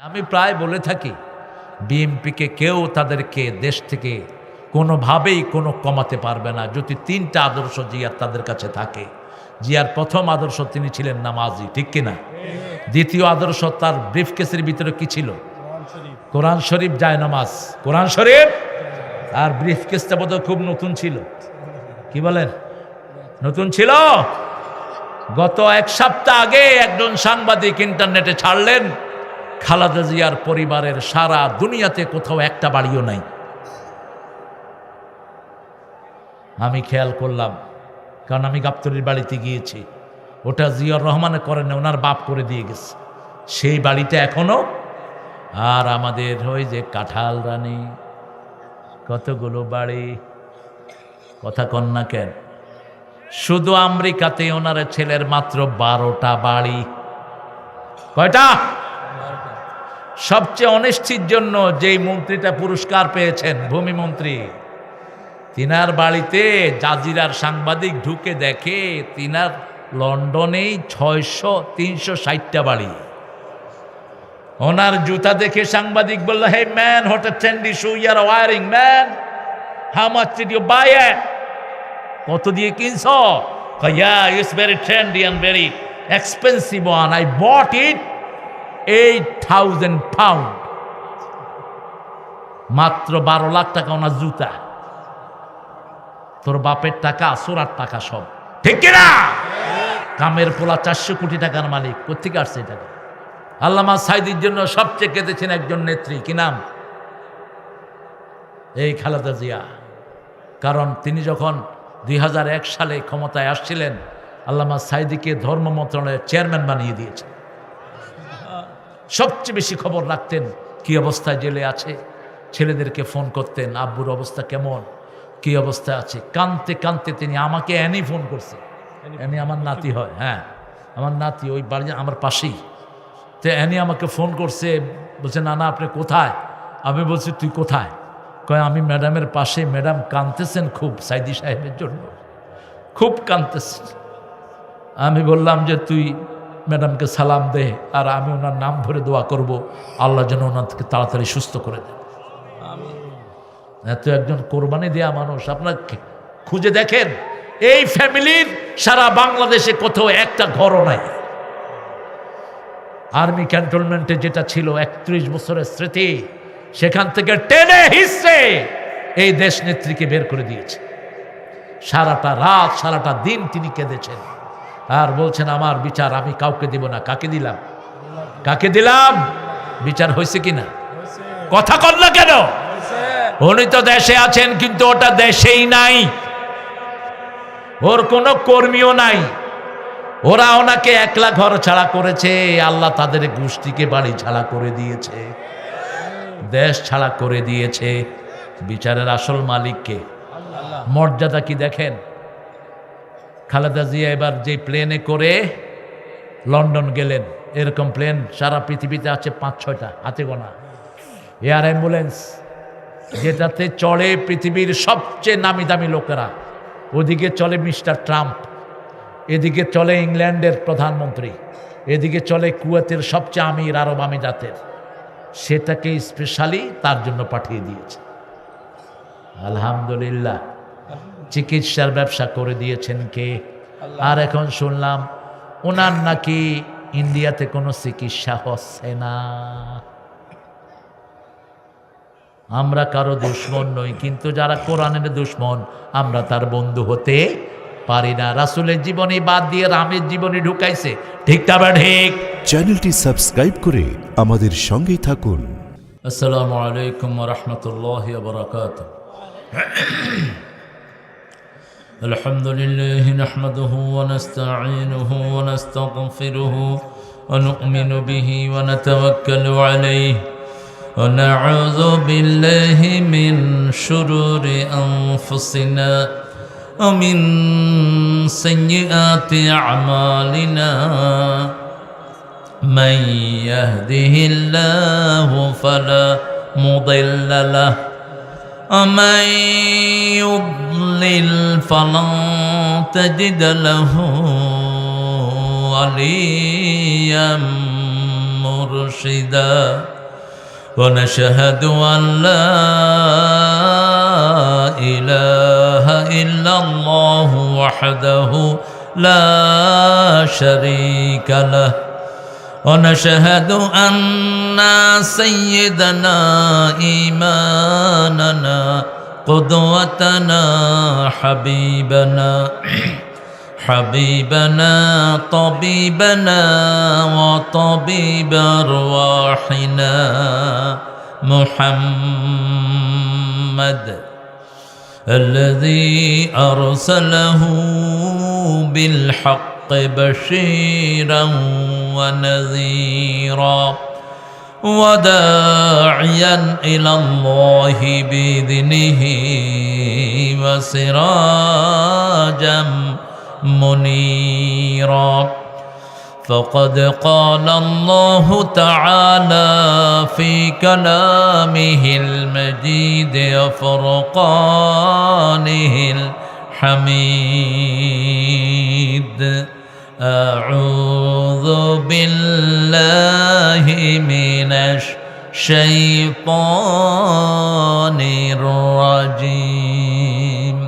আমি প্রায় বলে থাকি বিএনপিকে কেউ তাদেরকে দেশ থেকে কোনোভাবেই কমাতে পারবে না যদি তিনটা আদর্শ জিয়ার তাদের কাছে থাকে। জিয়ার প্রথম আদর্শ তিনি ছিলেন নামাজি, ঠিক কিনা? দ্বিতীয় আদর্শ তার ব্রিফকেসের ভিতরে কি ছিল? কোরআন শরীফ, যায় নামাজ, কোরআন শরীফ। আর ব্রিফকেসটা বোধহয় খুব নতুন ছিল, কি বলেন? নতুন ছিল। গত এক সপ্তাহ আগে একজন সাংবাদিক ইন্টারনেটে ছাড়লেন খালেদা জিয়ার পরিবারের সারা দুনিয়াতে কোথাও একটা বাড়িও নাই। আমি খেয়াল করলাম, কারণ আমি গাবতলীর বাড়িতে গিয়েছি। ওটা জিয়াউর রহমানে করেন না, ওনার বাপ করে দিয়ে গেছে সেই বাড়িটা এখনো। আর আমাদের ওই যে কাঁঠাল রানী কতগুলো বাড়ি, কথা কন না কেন? শুধু আমেরিকাতে ওনার ছেলের মাত্র 12টা বাড়ি। কয়টা? সবচেয়ে অনিশ্চিত জন্য যেই মন্ত্রীটা পুরস্কার পেয়েছেন, ভূমি মন্ত্রী, তিনার বাড়িতে জাজিরার সাংবাদিক ঢুকে দেখে তিনার লন্ডনেই 360টা বাড়ি। ওনার জুতা দেখে সাংবাদিক বলল, hey man, what a trendy shoe you are wearing man, how much did you buy it? কত দিয়ে কিনছো? Yeah, it's very trendy and very expensive one. I bought it 8,000 pound. মাত্র 12 লাখ টাকা ওনার জুতা। তোর বাপের টাকা, আসুরার টাকা সব, ঠিক কিনা? কামের পোলা 400 কোটি টাকার মালিক, কোথেকে আসছে এই টাকা? আল্লামা সাইদির জন্য সবচেয়ে কেঁদেছেন একজন নেত্রী, কি নাম? এই খালেদা জিয়া। কারণ তিনি যখন 2001 সালে ক্ষমতায় আসছিলেন, আল্লামা সাইদিকে ধর্ম মন্ত্রণালয়ের চেয়ারম্যান বানিয়ে দিয়েছেন। সবচেয়ে বেশি খবর রাখতেন কি অবস্থায় জেলে আছে, ছেলেদেরকে ফোন করতেন, আব্বুর অবস্থা কেমন, কি অবস্থা আছে। কানতে কানতে তিনি আমাকে অ্যানি ফোন করছে। অ্যানি আমার নাতি হয়, হ্যাঁ আমার নাতি, ওই বাড়ি আমার পাশেই। তো অ্যানি আমাকে ফোন করছে, বলছে নানা আপনি কোথায়? আমি বলছি তুই কোথায়? কয় আমি ম্যাডামের পাশে। ম্যাডাম কাঁদতেছেন খুব, সাইদি সাহেবের জন্য খুব কাঁদতেছেন। আমি বললাম যে তুই ম্যাডামকে সালাম দে, আর আমি ওনার নাম ধরে দোয়া করব আল্লাহ যেন ওনাকে তাড়াতাড়ি সুস্থ করে দেন। এত একজন কোরবানি দেয়া মানুষ, আপনার খুঁজে দেখেন এই ফ্যামিলির সারা বাংলাদেশে কোথাও একটা ঘরও নাই। আর্মি ক্যান্টনমেন্টে যেটা ছিল 31 বছরের স্মৃতি, সেখান থেকে টেনে হিসে এই দেশ নেত্রীকে বের করে দিয়েছে। সারাটা রাত সারাটা দিন তিনি কেঁদেছেন আর বলছেন আমার বিচার আমি কাউকে দিব না। কাকে দিলাম? কাকে দিলাম? বিচার হয়েছে কিনা? কথা কর না কেন? উনি তো দেশে আছেন, কিন্তু ওটা দেশেই নাই, ওর কোনো কর্মীও নাই। ওরা ওনাকে একলা ঘর ছাড়া করেছে, আল্লাহ তাদের গোষ্ঠীকে বাড়ি ছাড়া করে দিয়েছে, দেশ ছাড়া করে দিয়েছে। বিচারের আসল মালিককে, মর্যাদা কি দেখেন। খালেদা জিয়া এবার যে প্লেনে করে লন্ডন গেলেন, এরকম প্লেন সারা পৃথিবীতে আছে 5-6টা, হাতে গোনা। এয়ার অ্যাম্বুলেন্স যেটাতে চড়ে পৃথিবীর সবচেয়ে নামি দামি লোকেরা। ওদিকে চলে মিস্টার ট্রাম্প, এদিকে চলে ইংল্যান্ডের প্রধানমন্ত্রী, এদিকে চলে কুয়েতের সবচেয়ে আমির আরব আমিরাতের। সেটাকে স্পেশালি তার জন্য পাঠিয়ে দিয়েছে। আলহামদুলিল্লাহ। চিকিৎসার ব্যবসা করে দিয়েছেন কে? আর এখন শুনলাম ওনার নাকি ইন্ডিয়াতে কোনো চিকিৎসা হচ্ছে না। আমরা কারো দুশ্মন নই, কিন্তু যারা কোরআনের দুশ্মন আমরা তার বন্ধু হতে পারি না। রাসূলের জীবনী বাদ দিয়ে রামের জীবনী ঢুকাইছে, ঠিক তা বা ঠিক? চ্যানেলটি সাবস্ক্রাইব করে আমাদের সঙ্গেই থাকুন। আসসালামু আলাইকুম ওয়া রাহমাতুল্লাহি ওয়া বারাকাতুহু। আলহামদুলিল্লাহি নাহমাদুহু ওয়া নাস্তাঈনুহু ওয়া নাস্তাগফিরুহু ওয়া নু'মিনু বিহি ওয়া নাতাওয়াক্কালু আলাইহি ওয়া নাউযু বিল্লাহি মিন শুরুরি আনফুসিনা ওয়া মিন সাইয়্যাতি আমালিনা। من يهده الله فلا مضل له ومن يضلل فلن تجد له وليا مرشدا ونشهد أن لا إله إلا الله وحده لا شريك له ونشهد أن سيدنا إيماننا قدوتنا حبيبنا طبيبنا وطبيب أرواحنا محمد الذي أرسله بالحق بشيرا ونذيرا وداعيا إلى الله بإذنه وسراجا منيرا فقد قال الله تعالى في كلامه المجيد وفرقانه الحميد أعوذ بالله من الشيطان الرجيم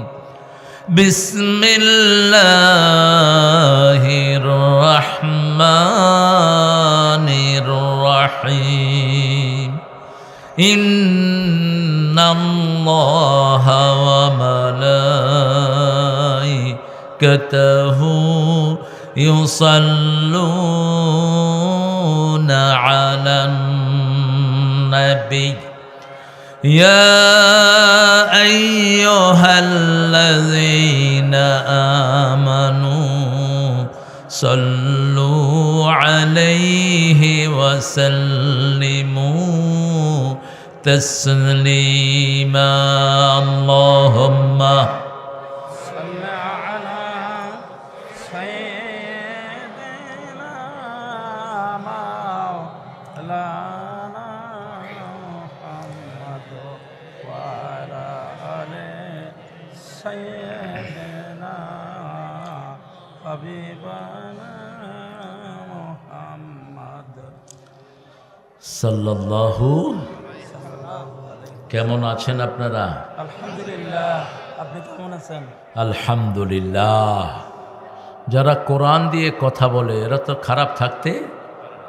بسم الله الرحمن الرحيم إن الله وملائكته يصلون على النبي يا أيها الذين آمنوا صلوا عليه وسلموا تسليما اللهم صل على سيدنا مولانا محمد وعلى آل سيدنا حبيبنا محمد সাল্লাল্লাহু কেমন আছেন আপনারা? আলহামদুলিল্লাহ। আপনি কেমন আছেন? আলহামদুলিল্লাহ। যারা কোরআন দিয়ে কথা বলে এরা তো খারাপ থাকতে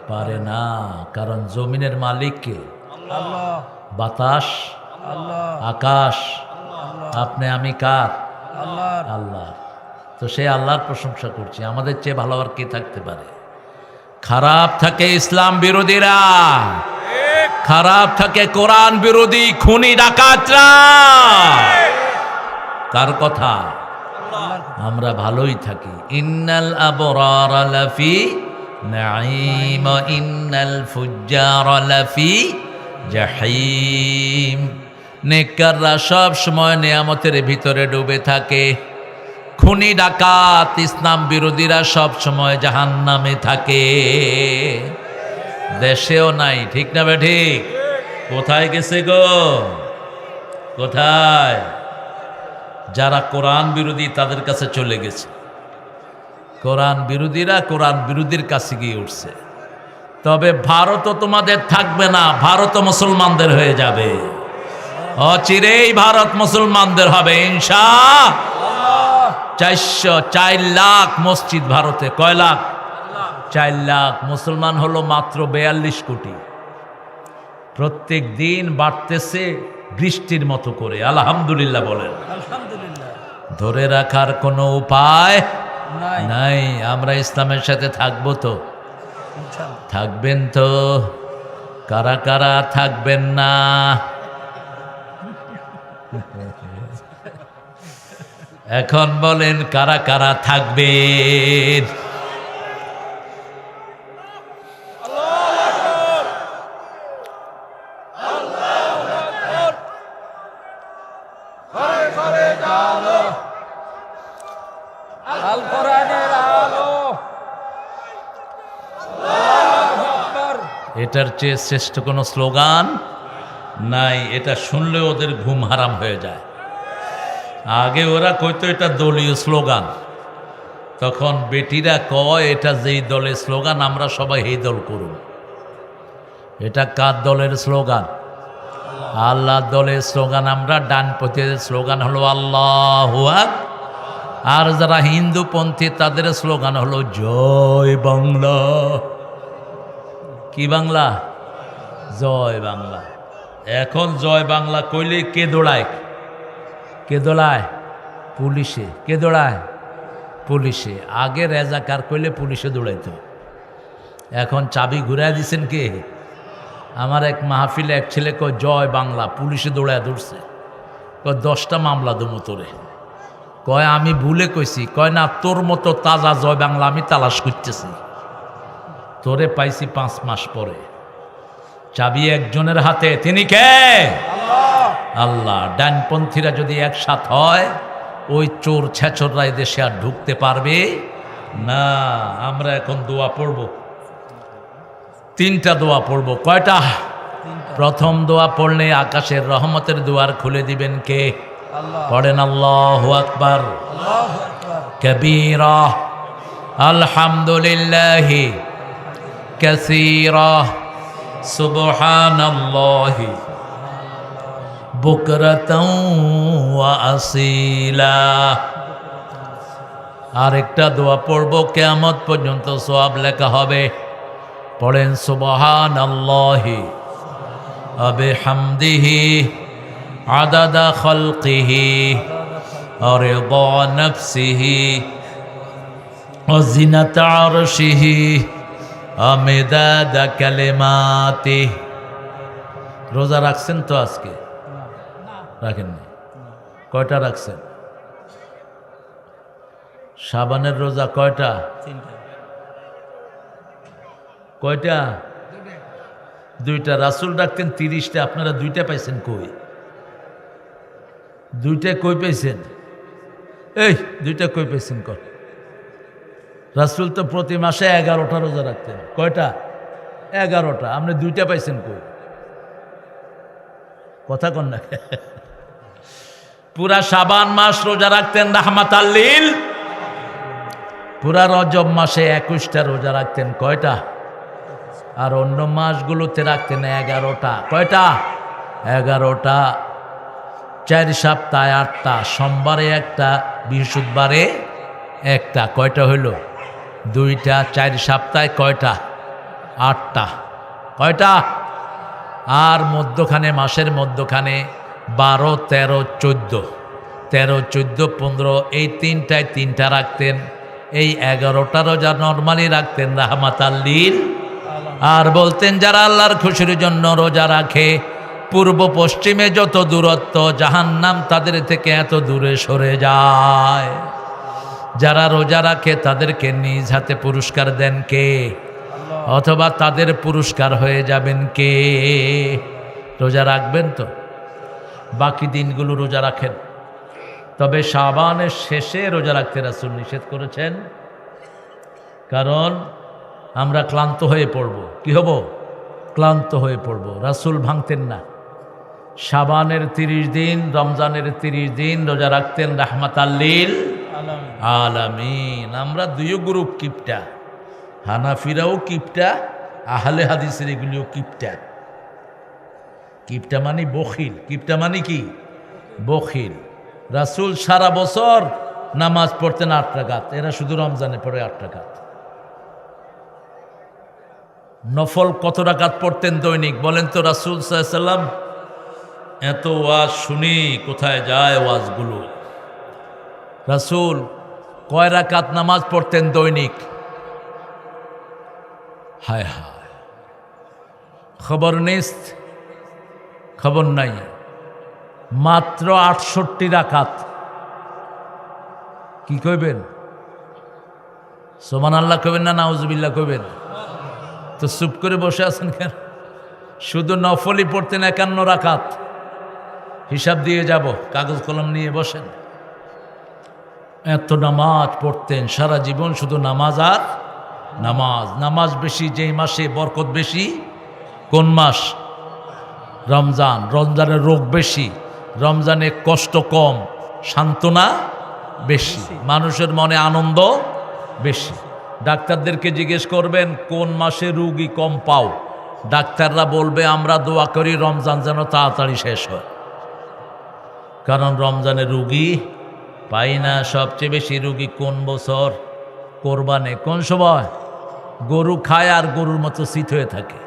পারে না, কারণ জমিনের মালিক কে? আল্লাহ। বাতাস, আল্লাহ। আকাশ, আপনি আমি কার? আল্লাহ। আল্লাহ। তো সেই আল্লাহর প্রশংসা করছি, আমাদের চেয়ে ভালো আর কে থাকতে পারে? খারাপ থাকে ইসলাম বিরোধীরা, খারাপ থাকে কোরআন বিরোধী খুনি ডাকাতরা। কার কথা? আমরা ভালোই থাকি। ইন্নাল আবরার লাফি নাঈম ইন্নাল ফুজ্জার লাফি জাহিম। নেককাররা সব সময় নিয়ামতের ভিতরে ডুবে থাকে, খুনি ডাকাত ইসলাম বিরোধীরা সব সময় জাহান্নামে থাকে। দেশেও নাই, ঠিক না বে ঠিক? কোথায় গেছে গো? কোথায়? যারা কোরআন বিরোধী তাদের কাছে চলে গেছে। কোরআন বিরোধীরা কোরআন বিরোধীর কাছে গিয়ে উঠছে। তবে ভারতও তোমাদের থাকবে না, ভারতও মুসলমানদের হয়ে যাবে। অচিরেই ভারত মুসলমানদের হবে ইনশাআল্লাহ। 4 লাখ মসজিদ ভারতে। কয় লাখ? 4 লাখ। মুসলমান হলো মাত্র 42 কোটি। প্রত্যেক দিন বাড়তেছে বৃষ্টির মতো করে। আলহামদুলিল্লাহ বলেন। আলহামদুলিল্লাহ। ধরে রাখার কোনো উপায় নাই। নাই। আমরা ইসলামের সাথে থাকবো তো? ইনশাআল্লাহ। থাকবেন তো? কারা কারা থাকবেন না? এখন বলেন কারা কারা থাকবেন? আল কোরআনের আলো। আল্লাহু আকবার। এটার চেয়ে শ্রেষ্ঠ কোনো স্লোগান নাই। এটা শুনলে ওদের ঘুম হারাম হয়ে যায়। আগে ওরা কইতো এটা দলীয় স্লোগান, তখন বেটিরা কয় এটা যেই দলের স্লোগান আমরা সবাই এই দল করুন। এটা কার দলের স্লোগান? আল্লাহ দলের স্লোগান। আমরা ডানপন্থীদের স্লোগান হলো আল্লাহু আকবার। আর যারা হিন্দুপন্থী তাদের স্লোগান হলো জয় বাংলা। কি বাংলা? জয় বাংলা। এখন জয় বাংলা কইলে কে দৌড়ায়? কে দৌড়ায়? পুলিশে। কে দৌড়ায়? পুলিশে। আগে রেজাকার কইলে পুলিশে দৌড়াইতো, এখন চাবি ঘুরাই দিছেন কে? আমার এক মাহফিলে এক ছেলে কয় জয় বাংলা, পুলিশে দৌড়ায় ধরছে। কয় 10টা মামলা দেবো তোরে। কয় আমি ভুলে কইছি। কয় না, তোর মতো তাজা জয় বাংলা আমি তালাশ করতেছি, তোরে পাইছি 5 মাস পরে। চাবি একজনের হাতে, তিনি কে? আল্লাহ। ডানপন্থীরা যদি একসাথ হয় ওই চোর ছেচররা দেশে আর ঢুকতে পারবে না। আমরা এখন দোয়া পড়ব, 3টা দোয়া পড়ব। কয়টা? প্রথম দোয়া পড়লে আকাশের রহমতের দুয়ার খুলে দিবেন কে? পড়েন আল্লাহু আকবার কবীরা আলহামদুলিল্লাহি কাসীরা সুবহানাল্লাহি বুকরাতাও ওয়া আসীলা। আরেকটা দোয়া পড়ব, কিয়ামত পর্যন্ত সওয়াব লেখা হবে। পড়েন সুবহানাল্লাহি ওয়া বিহামদিহি আদাদা খালকিহি ওয়া রিদা নাফসিহি ওয়া জিনাতা আরশিহি ওয়া মিদাদা কালিমাতিহি। রোজা রাখছেন তো আজকে? রাখেননি? কয়টা রাখছেন? শাবানের রোজা কয়টা? কয়টা? 2টা। রাসূল রাখতেন 30টা, আপনারা 2টা পাইছেন কই? 2টা কই পাইছেন? এই 2টা কই পাইছেন? কর। রাসূল তো প্রতি মাসে 11টা রোজা রাখতেন। কয়টা? 11টা। আপনি 2টা পাইছেন কই? কথা কন না। পুরা শাবান মাস রোজা রাখতেন রাহমাতাল লিল। পুরা রজব মাসে 21টা রোজা রাখতেন। কয়টা? আর অন্য মাসগুলোতে রাখতেন 11টা। কয়টা? 11টা। 4 সপ্তাহে 8টা, সোমবারে 1টা, বৃহস্পতিবারে 1টা। কয়টা হইল? 2টা। 4 সপ্তাহে কয়টা? 8টা। কয়টা? আর মধ্যখানে, মাসের মধ্যখানে 12, 13, 14, 13, 14, 15, এই 3টা রাখতেন। এই 11টা রোজা নর্মালি রাখতেন রাহমাতাল লিল। আর বলতেন যারা আল্লাহর খুশির জন্য রোজা রাখে, পূর্ব পশ্চিমে যত দূরত্ব, জাহান্নাম তাদের থেকে এত দূরে সরে যায়। যারা রোজা রাখে তাদেরকে নিজ হাতে পুরস্কার দেন কে? অথবা তাদের পুরস্কার হয়ে যাবেন কে? রোজা রাখবেন তো? বাকি দিনগুলো রোজা রাখেন, তবে শাবানের শেষে রোজা রাখতে রাসূল নিষেধ করেছেন। কারণ আমরা ক্লান্ত হয়ে পড়ব। কি হব? ক্লান্ত হয়ে পড়ব। রাসূল ভাঙতেন না। শাবানের 30 দিন, রমজানের 30 দিন রোজা রাখতেন রাহমাতাল লিল আলামিন। আমরা 2 গ্রুপ কিপটা, হানাফিরাও কিপটা, আহলে হাদিসের এগুলিও কিপটা। কিপটা মানে বখিল। কিপটা মানে কি? বখিল। রাসূল সারা বছর নামাজ পড়তেন 8 রাকাত, এরা শুধু রমজানে পড়ে 8 রাকাত। নফল কত রাকাত পড়তেন দৈনিক বলেন তো? রাসূল সাল্লাল্লাহু আলাইহি ওয়াসাল্লাম এত ওয়াজ শুনি কোথায় যায় ওয়াজগুলো? রাসূল কয় রাকাত নামাজ পড়তেন দৈনিক? হায় হায়, খবর নেই, খবর নাই। মাত্র 68 রাকাত। কি কইবেন? সুবহানাল্লাহ কইবেন না নাউজুবিল্লাহ কইবেন? তো চুপ করে বসে আছেন কেন? শুধু নফলই পড়তেন 51 রাকাত। হিসাব দিয়ে যাব, কাগজ কলম নিয়ে বসেন। এত নামাজ পড়তেন সারা জীবন, শুধু নামাজ আর নামাজ। নামাজ বেশি যেই মাসে বরকত বেশি। কোন মাস? রমজান। রমজানের রোগ বেশি, রমজানে কষ্ট কম, সান্ত্বনা বেশি, মানুষের মনে আনন্দ বেশি। ডাক্তারদেরকে জিজ্ঞেস করবেন কোন মাসে রোগী কম পাও, ডাক্তাররা বলবে আমরা দোয়া করি রমজান যেন তাড়াতাড়ি শেষ হয়, কারণ রমজানে রুগী পাই না। সবচেয়ে বেশি রুগী কোন বছর? কোরবানে। কোন সময়? গরু খায় আর গরুর মতো শীত হয়ে থাকে,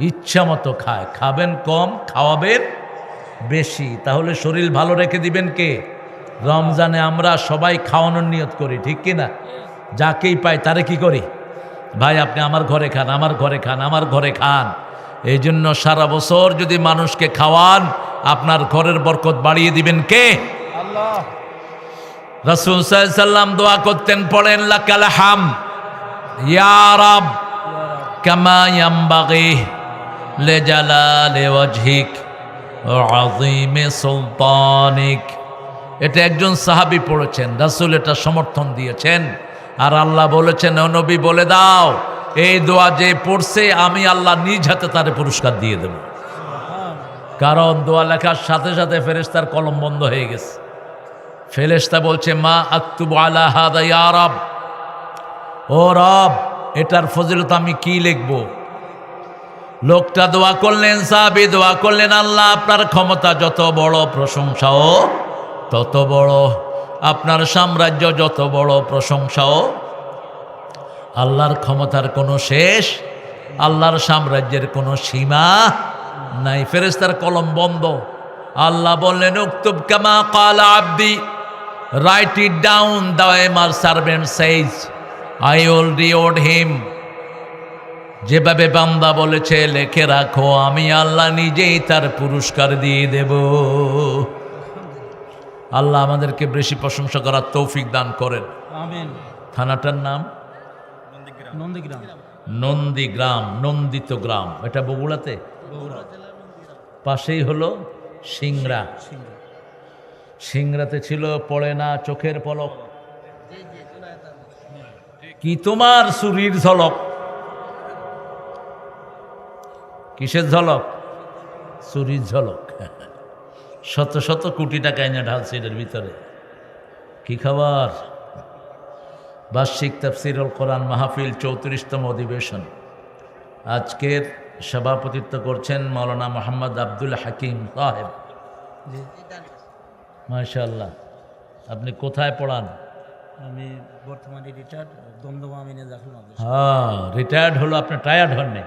ইচ্ছা মতো খায়। খাবেন কম, খাওয়াবেন বেশি, তাহলে শরীর ভালো রেখে দিবেন কে? রমজানে আমরা সবাই খাওয়ানোর নিয়ত করি, ঠিক কি না? যাকেই পাই তারে কি করি? ভাই আপনি আমার ঘরে খান, আমার ঘরে খান, আমার ঘরে খান। এই জন্য সারা বছর যদি মানুষকে খাওয়ান, আপনার ঘরের বরকত বাড়িয়ে দিবেন কে? আল্লাহ। রাসূল সাল্লাল্লাহু আলাইহি সাল্লাম দোয়া করতেন, পড়েন লাকাল হাম ইয়া রাব কামা ইয়ামবাগি লিজালালি ওয়াজহিক ওয়া আযীমি সুলতানিক। এটা একজন সাহাবী পড়েছেন, রাসূল এটা সমর্থন দিয়েছেন। আর আল্লাহ বলেছেন, ও নবী বলে দাও, এই দোয়া যে পড়ছে আমি আল্লাহ নিজ হাতে তারে পুরস্কার দিয়ে দেব। কারণ দোয়া লেখার সাথে সাথে ফেরেশতার কলম বন্ধ হয়ে গেছে। ফেরেশতা বলছে, মা আকতুবু আলা হাদা ইয়া রব, ও রব এটার ফজিলত আমি কি লিখব? লোকটা দোয়া করলেন, সাহাবী দোয়া করলেন, আল্লাহ আপনার ক্ষমতা যত বড়, প্রশংসাও তত বড়। আপনার সাম্রাজ্য যত বড়, প্রশংসাও। আল্লাহর ক্ষমতার কোনো শেষ, আল্লাহর সাম্রাজ্যের কোনো সীমা নাই। ফেরেশতার কলম বন্ধ। আল্লাহ বললেন, উকতুব কামা ক্বালা আবদি, write it down, the way my servant says, I will reward him. যেভাবে বান্দা বলেছে লেখে রাখো, আমি আল্লাহ নিজেই তার পুরস্কার দিয়ে দেব। আল্লাহ আমাদেরকে বেশি প্রশংসা করার তৌফিক দান করেন। আমিন। থানাটার নাম নন্দীগ্রাম। নন্দীগ্রাম, নন্দিত গ্রাম। এটা বগুড়াতে। বগুড়া। পাশেই হলো সিংড়া। সিংড়াতে ছিল পড়ে না চোখের পলক, কি তোমার চুরির ঝলক। কিসের ঝলক? চুরির ঝলক। শত শত কোটি টাকা এনে ঢালছে এটার ভিতরে। কি খাবার? বার্ষিক তাফসীরুল কোরআন মাহফিল 34তম অধিবেশন। আজকের সভাপতিত্ব করছেন মাওলানা মোহাম্মদ আব্দুল হাকিম সাহেব। মাশাআল্লাহ। আপনি কোথায় পড়ান? আমি বর্তমানে রিটায়ার্ড, দমদমা আমিনে দাখিল মাদ্রাসা। হ্যাঁ, রিটায়ার্ড হলো, আপনি টায়ার্ড হননি।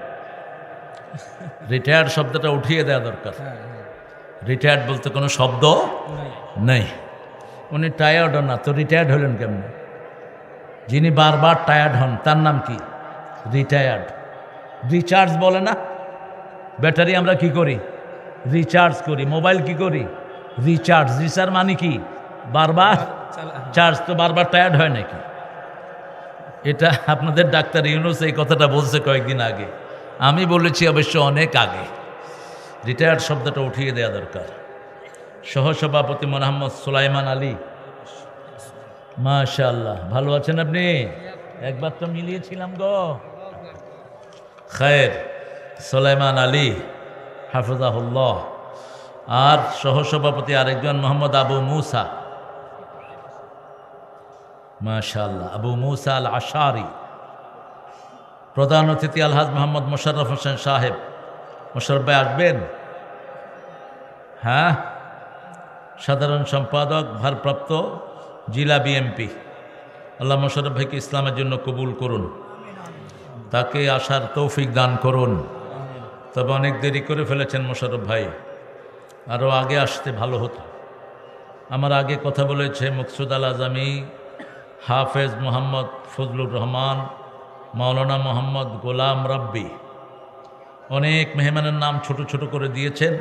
রিটায়ার্ড শব্দটা উঠিয়ে দেওয়া দরকার। হ্যাঁ হ্যাঁ। রিটায়ার্ড বলতে কোনো শব্দ নাই। নেই। উনি টায়ার্ড না তো রিটায়ার্ড হলেন কেমন? যিনি বারবার টায়ার্ড হন তার নাম কি? রিটায়ার্ড। রিচার্জ বলে না, ব্যাটারি আমরা কি করি? রিচার্জ করি। মোবাইল কি করি? রিচার্জ। রিচার্জ মানে কি? বারবার চার্জ। তো বারবার টায়ার্ড হয় নাকি? এটা আপনাদের ডাক্তার ইউনুস এই কথাটা বলছে কয়েকদিন আগে, আমি বলেছি অবশ্য অনেক আগে। রিটায়ার্ড শব্দটা উঠিয়ে দেওয়া দরকার। সহসভাপতি মোহাম্মদ সুলাইমান আলী। মাশাআল্লাহ, ভালো আছেন আপনি? একবার তো মিলিয়েছিলাম গো। খায়ের, সুলাইমান আলী হাফিজাহুল্লাহ। আর সহসভাপতি আরেকজন মোহাম্মদ আবু মুসা। মাশাআল্লাহ, আবু মুসা আল আশারি। প্রধান অতিথি আলহাজ মোহাম্মদ মোশাররফ হোসেন সাহেব। মোশাররফ ভাই আসবেন? হ্যাঁ। সাধারণ সম্পাদক ভারপ্রাপ্ত জেলা বিএমপি। আল্লাহ মোশাররফ ভাইকে ইসলামের জন্য কবুল করুন, তাকে আসার তৌফিক দান করুন। তবে অনেক দেরি করে ফেলেছেন মোশাররফ ভাই, আরও আগে আসতে ভালো হতো। আমার আগে কথা বলেছে মকসুদ আল আজমি, হাফেজ মোহাম্মদ ফজলুর রহমান, মাওলানা মোহাম্মদ গোলাম রাব্বি। অনেক মেহমানের নাম ছোট ছোট করে দিয়েছেন।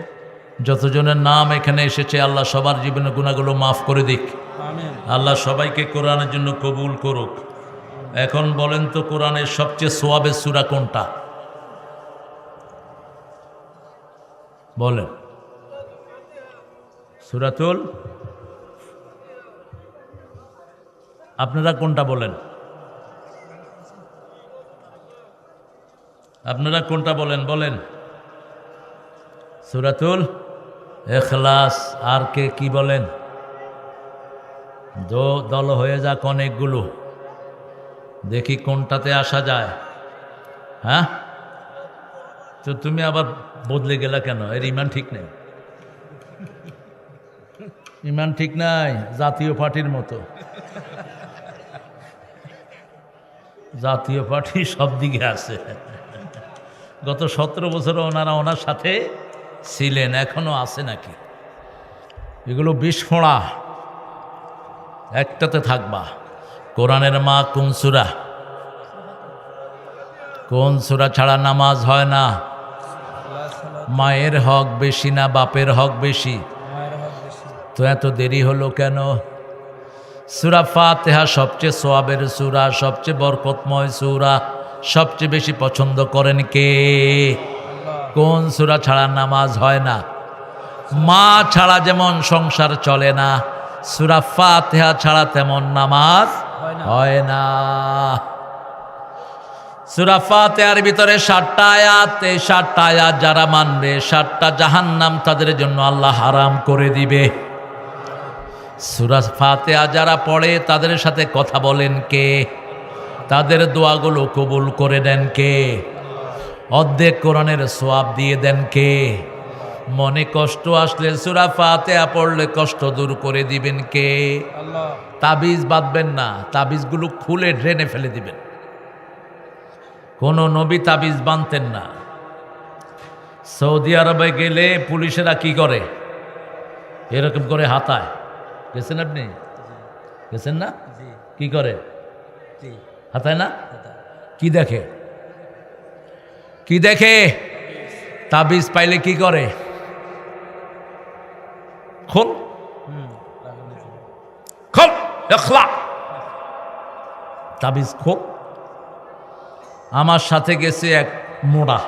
যতজনের নাম এখানে এসেছে আল্লাহ সবার জীবনের গুনাহগুলো মাফ করে দিক। আমিন। আল্লাহ সবাইকে কোরআনের জন্য কবুল করুক। এখন বলেন তো, কোরআনের সবচেয়ে সোয়াবের সূরা কোনটা? বলেন। সূরাতুল, আপনারা কোনটা বলেন? আপনারা কোনটা বলেন? বলেন। সূরাতুল ইখলাস। আর কে কি বলেন? দল হয়ে যাক অনেকগুলো, দেখি কোনটাতে আসা যায়। হ্যাঁ, তো তুমি আবার বদলে গেলা কেন? এর ইমান ঠিক নেই, ইমান ঠিক নাই। জাতীয় পার্টির মতো, জাতীয় পার্টি সব দিকে আছে। গত 17 বছরে ওনারা ওনার সাথে ছিলেন, এখনো আছে নাকি? এগুলো বিস্ফোড়া, একটাতে থাকবা। কোরআনের মা কোন সূরা? কোন সূরা ছাড়া নামাজ হয় না? মায়ের হক বেশি না বাপের হক বেশি? তো এত দেরি হলো কেন? সূরা ফাতিহা সবচেয়ে সোয়াবের সূরা, সবচেয়ে বরকতময় সূরা, সবচেয়ে বেশি পছন্দ করেন কে? কোন সূরা ছাড়া নামাজ হয় না? মা ছাড়া যেমন সংসার চলে না, সূরা ফাতিহা ছাড়া তেমন নামাজ হয় না। সূরা ফাতিহার ভিতরে 7টা আয়াত, এই 7টা আয়াত যারা মানবে 7টা জাহান্নাম তাদের জন্য আল্লাহ হারাম করে দিবে। সূরা ফাতিহা যারা পড়ে তাদের সাথে কথা বলেন কে? তাদের দোয়াগুলো কবুল করে দেন কে? অর্ধেক কোরআনের সওয়াব দিয়ে দেন কে? মনে কষ্ট আসলে সূরা ফাতিহা পড়লে কষ্ট দূর করে দিবেন কে? তাবিজ বাঁধবেন না, তাবিজগুলো খুলে ড্রেনে ফেলে দিবেন। কোন নবী তাবিজ বাঁধতেন না। সৌদি আরবে গেলে পুলিশেরা কি করে? এরকম করে হাতায়। গেছেন আপনি? গেছেন না? কি করে? হাতায় না? কি দেখে? কি দেখে? তাবিজ পাইলে কি করে? খোল খোল, এখলা, তাবিজ খোল। আমার সাথে গেছে এক মোড়া,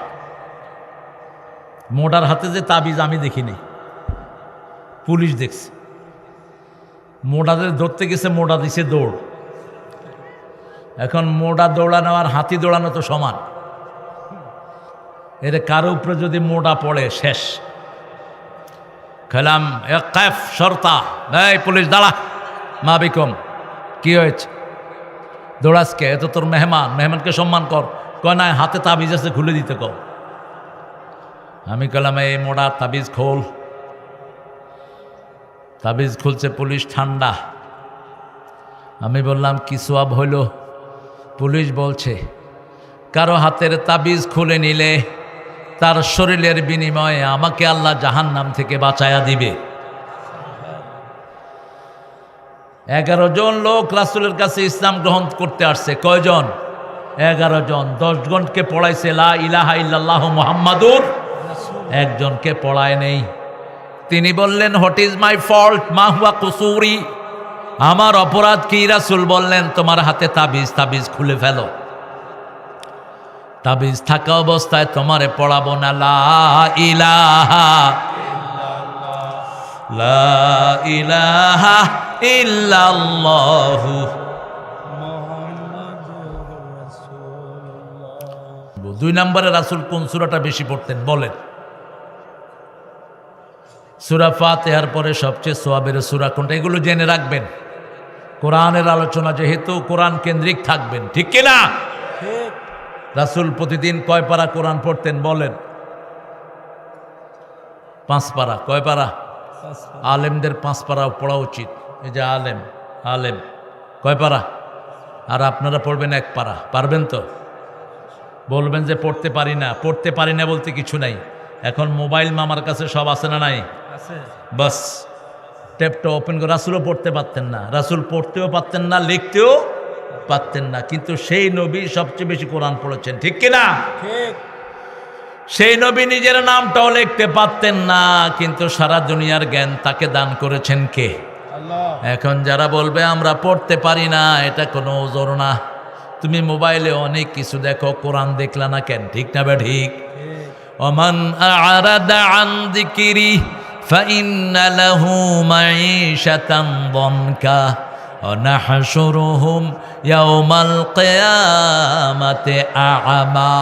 মোড়ার হাতে যে তাবিজ আমি দেখিনি, পুলিশ দেখছে। মোড়াদের ধরতে গেছে, মোড়া দিছে দৌড়। এখন মোড়া দৌড়ানো আর হাতি দৌড়ানো তো সমান। এর কারো উপরে যদি মোড়া পড়ে শেষ। খেলাম এক কাফ শর্তা, এই পুলিশ দাঁড়া, মা বিকম, কি হয়েছে? দৌড়াসকে? এত তোর মেহমান, মেহমানকে সম্মান কর। কয় না, হাতে তাবিজ আছে, খুলে দিতে কর। আমি কলাম এই মোড়া তাবিজ খোল। তাবিজ খুলছে, পুলিশ ঠান্ডা। আমি বললাম কি সওয়াব হইল? পুলিশ বলছে কারো হাতের তাবিজ খুলে নিলে তার শরীরের বিনিময়ে আমাকে আল্লাহ জাহান্নাম থেকে বাঁচায়া দিবে। 11 জন লোক রাসূলের কাছে ইসলাম গ্রহণ করতে আসছে। কয়জন? 11 জন। 10 জনকে পড়াইছে লা ইলাহা ইল্লাল্লাহু মুহাম্মাদুর, একজনকে পড়ায় নেই। তিনি বললেন হোয়াট ইজ মাই ফল্ট, মা হুয়া কুসুরি, আমার অপরাধ কি? রাসূল বললেন তোমার হাতে তাবিজ, তাবিজ খুলে ফেলো। তাবিজ থাকা অবস্থায় তোমারে পড়াবো না লা ইলাহা লা ইলাহা ইল্লাল্লাহু। 2 নম্বরে রাসূল কোন সূরাটা বেশি পড়তেন বলেন? সূরা ফাতিহার পরে সবচেয়ে সওয়াবের সূরা কোনটা? এগুলো জেনে রাখবেন। কোরআনের আলোচনা যেহেতু কোরআন কেন্দ্রিক থাকবেন, ঠিক কিনা? রাসূল প্রতিদিন কয় পারা কোরআন পড়তেন বলেন? 5 পারা। কয় পারা? আলেমদের 5 পারা পড়া উচিত। এই যে আলেম, আলেম কয় পারা? আর আপনারা পড়বেন 1 পারা। পারবেন তো? বলবেন যে পড়তে পারি না। পড়তে পারি না বলতে কিছু নাই। এখন মোবাইল মামার কাছে সব আছে না নাই? বাস ট্যাপটা ওপেন করে। রাসূলও পড়তে পারতেন না, রাসূল পড়তেও পারতেন না, লিখতেও পারতেন না, কিন্তু সেই নবী সবচেয়ে বেশি কোরআন পড়েছেন, ঠিক কিনা? সেই নবী নিজের নামটাও লিখতে পারতেন না, কিন্তু সারা দুনিয়ার জ্ঞান তাকে দান করেছেন কে? আল্লাহ। এখন যারা বলবে আমরা পড়তে পারি না, এটা কোনো ওজোর না। তুমি মোবাইলে অনেক কিছু দেখো, কোরআন দেখলা না কেন? ঠিক না বে ঠিক? ওমান আরাদা আন যিকরি ফাইন্না লাহু মাঈশাতান দনকা ওয়া নাহশুরুহুম ইয়াওমাল কিয়ামাতি আ'মা।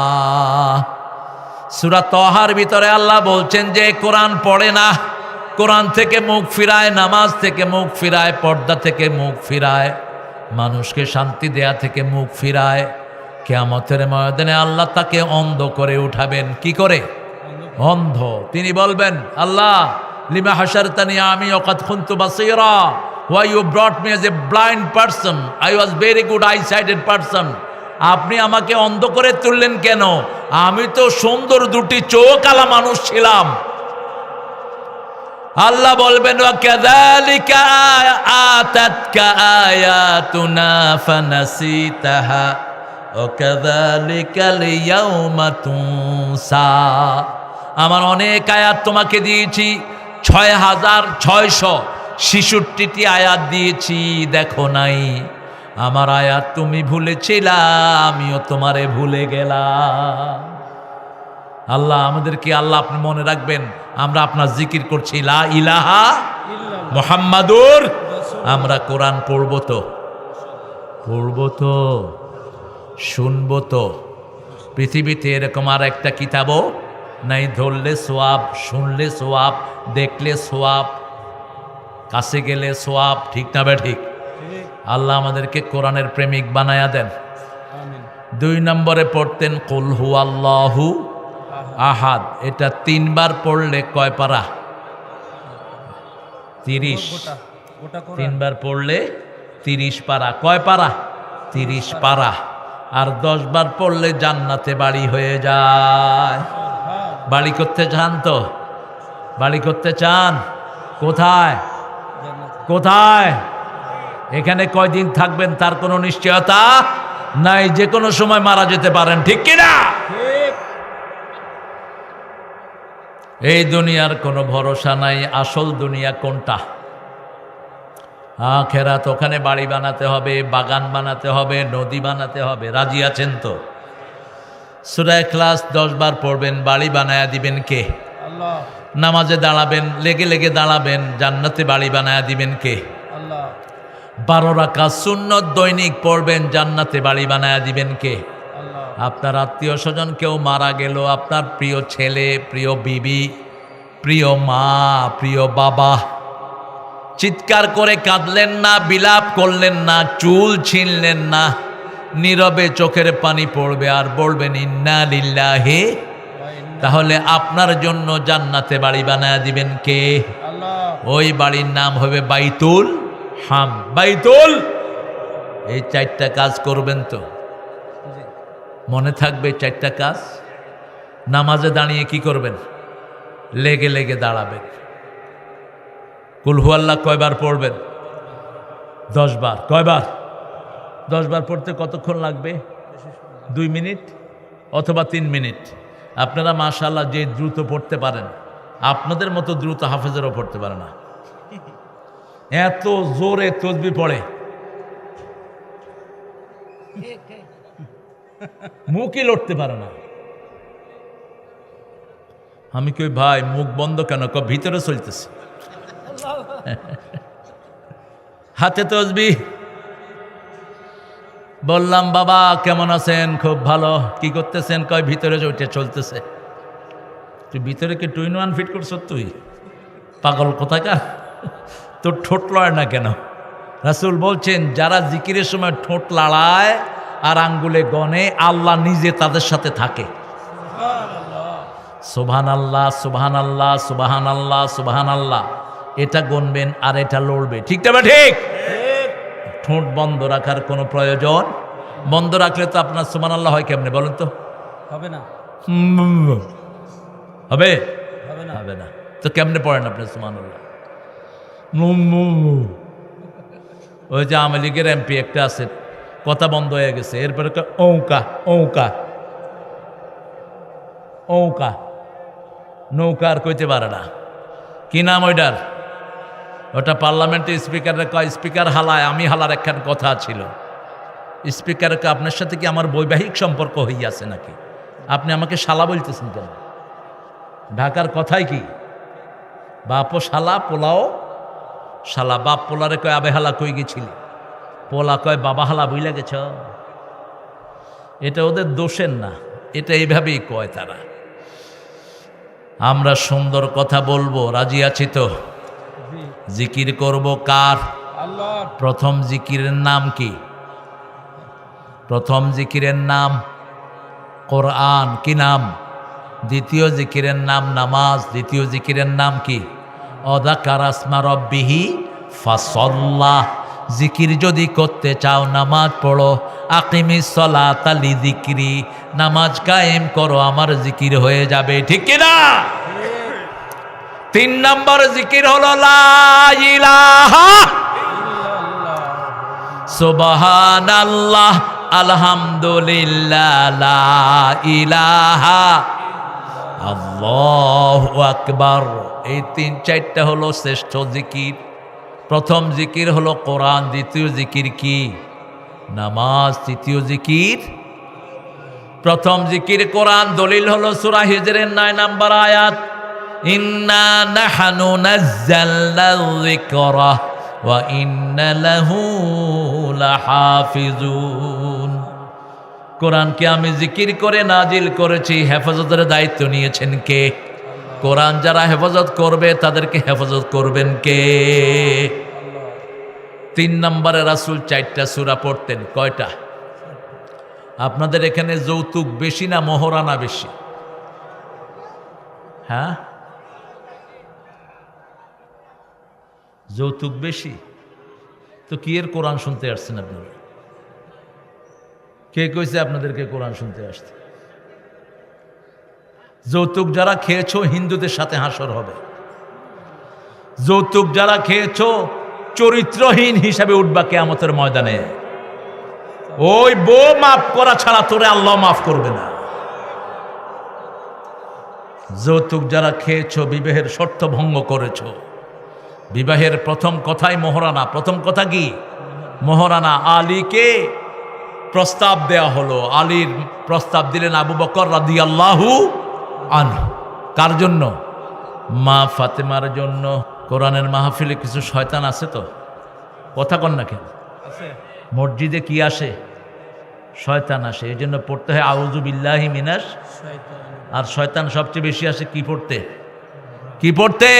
সূরা তাহার ভিতরে আল্লাহ বলছেন যে কোরআন পড়ে না, কোরআন থেকে মুখ ফিরায়, নামাজ থেকে মুখ ফিরায়, পর্দা থেকে মুখ ফিরায়, মানুষকে শান্তি দেয়া থেকে মুখ ফিরায়, কিয়ামতের ময়দানে আল্লাহ তাকে অন্ধ করে উঠাবেন। কি করে? অন্ধ। তিনি বলবেন, আল্লাহ লিমা হাশারতানি আমি ওয়াকাদ কুনতু বাসীরা, why you brought me as a blind person, I was very good eye-sighted person. আপনি আমাকে অন্ধ করে তুললেন কেন? আমি তো সুন্দর দুটি চোখ আলা মানুষ ছিলাম। আল্লাহ বলবেন, ওয়া কাযালিকা আতাতকা আয়াতুনা ফানাসিতাহা ওয়া কাযালিকাল ইয়াউমা তুনসা। আমার অনেক আয়াত তোমাকে দিয়েছি, 6666টি আয়াত দিয়েছি, দেখো নাই। আমার আয়াত তুমি ভুলেছিলা, আমিও তোমারে ভুলে গেলাম। আল্লাহ আমাদেরকে, আল্লাহ আপনি মনে রাখবেন, আমরা আপনার জিকির করছি লা ইলাহা মুহাম্মাদুর। আমরা কোরআন পড়ব তো, শুনবো তো। পৃথিবীতে এরকম আর একটা কিতাবও নাই। ধরলে সোয়াব, শুনলে সোয়াব, দেখলে সোয়াব, কাছে গেলে সোয়াব। ঠিক না বে ঠিক? আল্লাহ আমাদেরকে কোরআনের প্রেমিক বানায়া দেন। 2 নম্বরে পড়তেন কুল হুয়াল্লাহু আহাদ। এটা 3 বার পড়লে কয় পারা? 30। 3 বার পড়লে 30 পারা। কয় পারা? 30 পারা। আর 10 বার পড়লে জান্নাতে বাড়ি হয়ে যায়। বাড়ি করতে চান তো? বাড়ি করতে চান? কোথায়? কোথায়? এখানে কয়দিন থাকবেন তার কোনো নিশ্চয়তা নাই, যে কোনো সময় মারা যেতে পারেন। ঠিক কিনা? এই দুনিয়ার কোনো ভরসা নাই। আসল দুনিয়া কোনটা? আখিরাত। ওখানে বাড়ি বানাতে হবে, বাগান বানাতে হবে, নদী বানাতে হবে। রাজি আছেন তো? সূরা ইখলাস 10 বার পড়বেন, বাড়ি বানায়া দিবেন কে? আল্লাহ। নামাজে দাঁড়াবেন, লেগে লেগে দাঁড়াবেন, জান্নাতে বাড়ি বানায়া দিবেন কে? আল্লাহ। 12 রাকাত সুন্নত দৈনিক পড়বেন, জান্নাতে বাড়ি বানায়া দিবেন কে? আল্লাহ। আপনার আত্মীয় স্বজন কেউ মারা গেল, আপনার প্রিয় ছেলে, প্রিয় বিবি, প্রিয় মা, প্রিয় বাবা, চিৎকার করে কাঁদলেন না, বিলাপ করলেন না, চুল ছিঁড়লেন না, নীরবে চোখের পানি পড়বে আর বলবেন ইন্না লিল্লাহি। তাহলে আপনার জন্য জান্নাতে বাড়ি বানায়া দিবেন কে? আল্লাহ। ওই বাড়ির নাম হবে বাইতুল হাম। বাইতুল। এই 4টা কাজ করবেন তো? মনে থাকবে 4টা কাজ। নামাজে দাঁড়িয়ে কি করবেন? লেগে লেগে দাঁড়াবেন। কুল হুয়াল্লাহ কয়বার পড়বেন? 10 বার। কয়বার? 10 বার পড়তে কতক্ষণ লাগবে? 2 মিনিট অথবা 3 মিনিট। আপনারা মাশাআল্লাহ যে দ্রুত পড়তে পারেন, আপনাদের মতো দ্রুত হাফেজেরও পড়তে পারে না। এত জোরে তসবিহ পড়ে, মুখই লড়তে পারে না। আমি কই ভাই মুখ বন্ধ কেন? ভিতরে চলতেছে। হাতে তসবিহ। বললাম বাবা কেমন আছেন? খুব ভালো। কি করতেছেন? কয় ভিতরে ওইটা চলতেছে। তুই ভিতরে কি 2 in 1 ফিট করছ? তুই পাগল কোথাকার? তোর ঠোঁট লড়ায় না কেন? রাসূল বলছেন যারা জিকিরের সময় ঠোঁট লড়ায় আর আঙ্গুলে গনে, আল্লাহ নিজে তাদের সাথে থাকে। সুবহানাল্লাহ, সুবহানাল্লাহ, সুবহানাল্লাহ, সুবহানাল্লাহ। এটা গুনবেন আর এটা লড়বে। ঠিক না? ঠিক। ঠোঁট বন্ধ রাখার কোনো প্রয়োজন? বন্ধ রাখলে তো আপনার সুবহানাল্লাহ হয় কেমনে বলেন তো? হবে না। হবে? হবে না। তো কেমনে পড়েন আপনি সুবহানাল্লাহ? ওই যে আওয়ামী লীগের এমপি একটা আছে, কথা বন্ধ হয়ে গেছে, এরপরে ঔকা ঔকা ঔকা, নৌকা আর কইতে পারে না। কি নাম ওইটার? ওটা পার্লামেন্টে স্পিকারের কয়, স্পিকার হালায়, আমি হালার একখান কথা ছিল। স্পিকারকে আপনার সাথে কি আমার বৈবাহিক সম্পর্ক হইয়াছে নাকি? আপনি আমাকে শালা বলতেছেন কেন? ঢাকার কথাই কি? বাপও শালা, পোলাও শালা। বাপ পোলারে কয় আবে হালা কই গেছিলি? পোলা কয় বাবা হালা বুইলা গেছ। এটা ওদের দোষের না, এটা এইভাবেই কয় তারা। আমরা সুন্দর কথা বলবো, রাজি আছি তো? জিকির করব কার? আল্লাহ। প্রথম জিকিরের নাম কি? প্রথম জিকিরের নাম কোরআন, কি নাম? দ্বিতীয় জিকিরের নাম নামাজ, দ্বিতীয় জিকিরের নাম কি? অযাকারা আসমা রব্বিহি ফাসাল্লাহ। জিকির যদি করতে চাও নামাজ পড়ো, আকিমিস সলাতা লিযিকরি, নামাজ কায়েম করো, আমার জিকির হয়ে যাবে, ঠিক কি না? 3 নম্বর জিকির হলো লা ইলাহা সুবহানাল্লাহ আলহামদুলিল্লাহ লা ইলাহা আল্লাহু আকবার। এই 3-4টা হলো শ্রেষ্ঠ জিকির। প্রথম জিকির হলো কোরআন, দ্বিতীয় জিকির কি? নামাজ, তৃতীয় জিকির। প্রথম জিকির কোরআন, দলিল হলো সূরা হিজরের 9 নম্বর আয়াত, ইন্না নাহনু নাযালনা যিকরা ওয়া ইন্না লাহু লাহাফিজুন। কোরআনকে আমি জিকির করে নাজিল করেছি, হেফাজতের দায়িত্ব নিয়েছেন কে? কোরআন যারা হেফাজত করবে তাদেরকে হেফাজত করবেন কে? 3 নম্বরে রাসূল 4টা সূরা পড়তেন। কয়টা? আপনাদের এখানে যৌতুক বেশি না মোহরানা বেশি? হ্যাঁ, যৌতুক বেশি তো কি এর কোরআন শুনতে আসছেন আপনারা? কে কইছে আপনাদেরকে কোরআন শুনতে আসছে? যৌতুক যারা খেয়েছো হিন্দুদের সাথে হাসর হবে। যৌতুক যারা খেয়েছো চরিত্রহীন হিসাবে উঠবা কিয়ামতের ময়দানে। ওই বউ মাফ করা ছাড়া তোরে আল্লাহ মাফ করবে না। যৌতুক যারা খেয়েছো, বিবাহের শর্ত ভঙ্গ করেছো। বিবাহের প্রথম কথাই মোহরানা। প্রথম কথা কি? মোহরানা। আলীকে প্রস্তাব দেয়া হলো, আলীর প্রস্তাব দিলেন আবু বকর রাদিয়াল্লাহু আনহু। কার জন্য? মা ফাতেমার জন্য। কোরআনের মাহফিলে কিছু শয়তান আছে তো, কথা কন না কেন? মসজিদে কি আসে? শয়তান আসে। এই জন্য পড়তে হয় আউযু বিল্লাহি মিনাশ শাইতানির। আর শয়তান সবচেয়ে বেশি আসে কি পড়তে? কি পড়তে?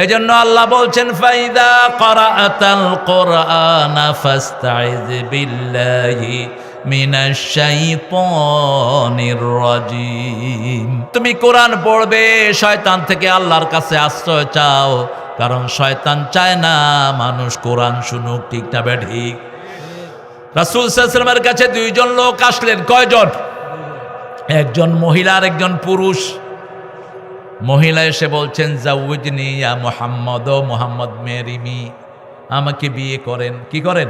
এই জন্য আল্লাহ বলছেন ফাইদা ক্বারাআতাল কুরআনা ফাস্তাইয বিল্লাহি মিনাশ শাইতানির রাজিম। তুমি কোরআন পড়বে, শয়তান থেকে আল্লাহর কাছে আশ্রয় চাও, কারণ শয়তান চায় না মানুষ কোরআন শুনুক, ঠিক না ঠিক? রাসূল সাল্লাল্লাহু আলাইহি ওয়াসাল্লামের কাছে 2 জন লোক আসলেন। কয়জন? একজন মহিলা আর একজন পুরুষ। মহিলা এসে বলছেন জাউজনি ইয়া মুহাম্মদ, ও মুহাম্মদ মেরিমি, আমাকে বিয়ে করেন। কি করেন?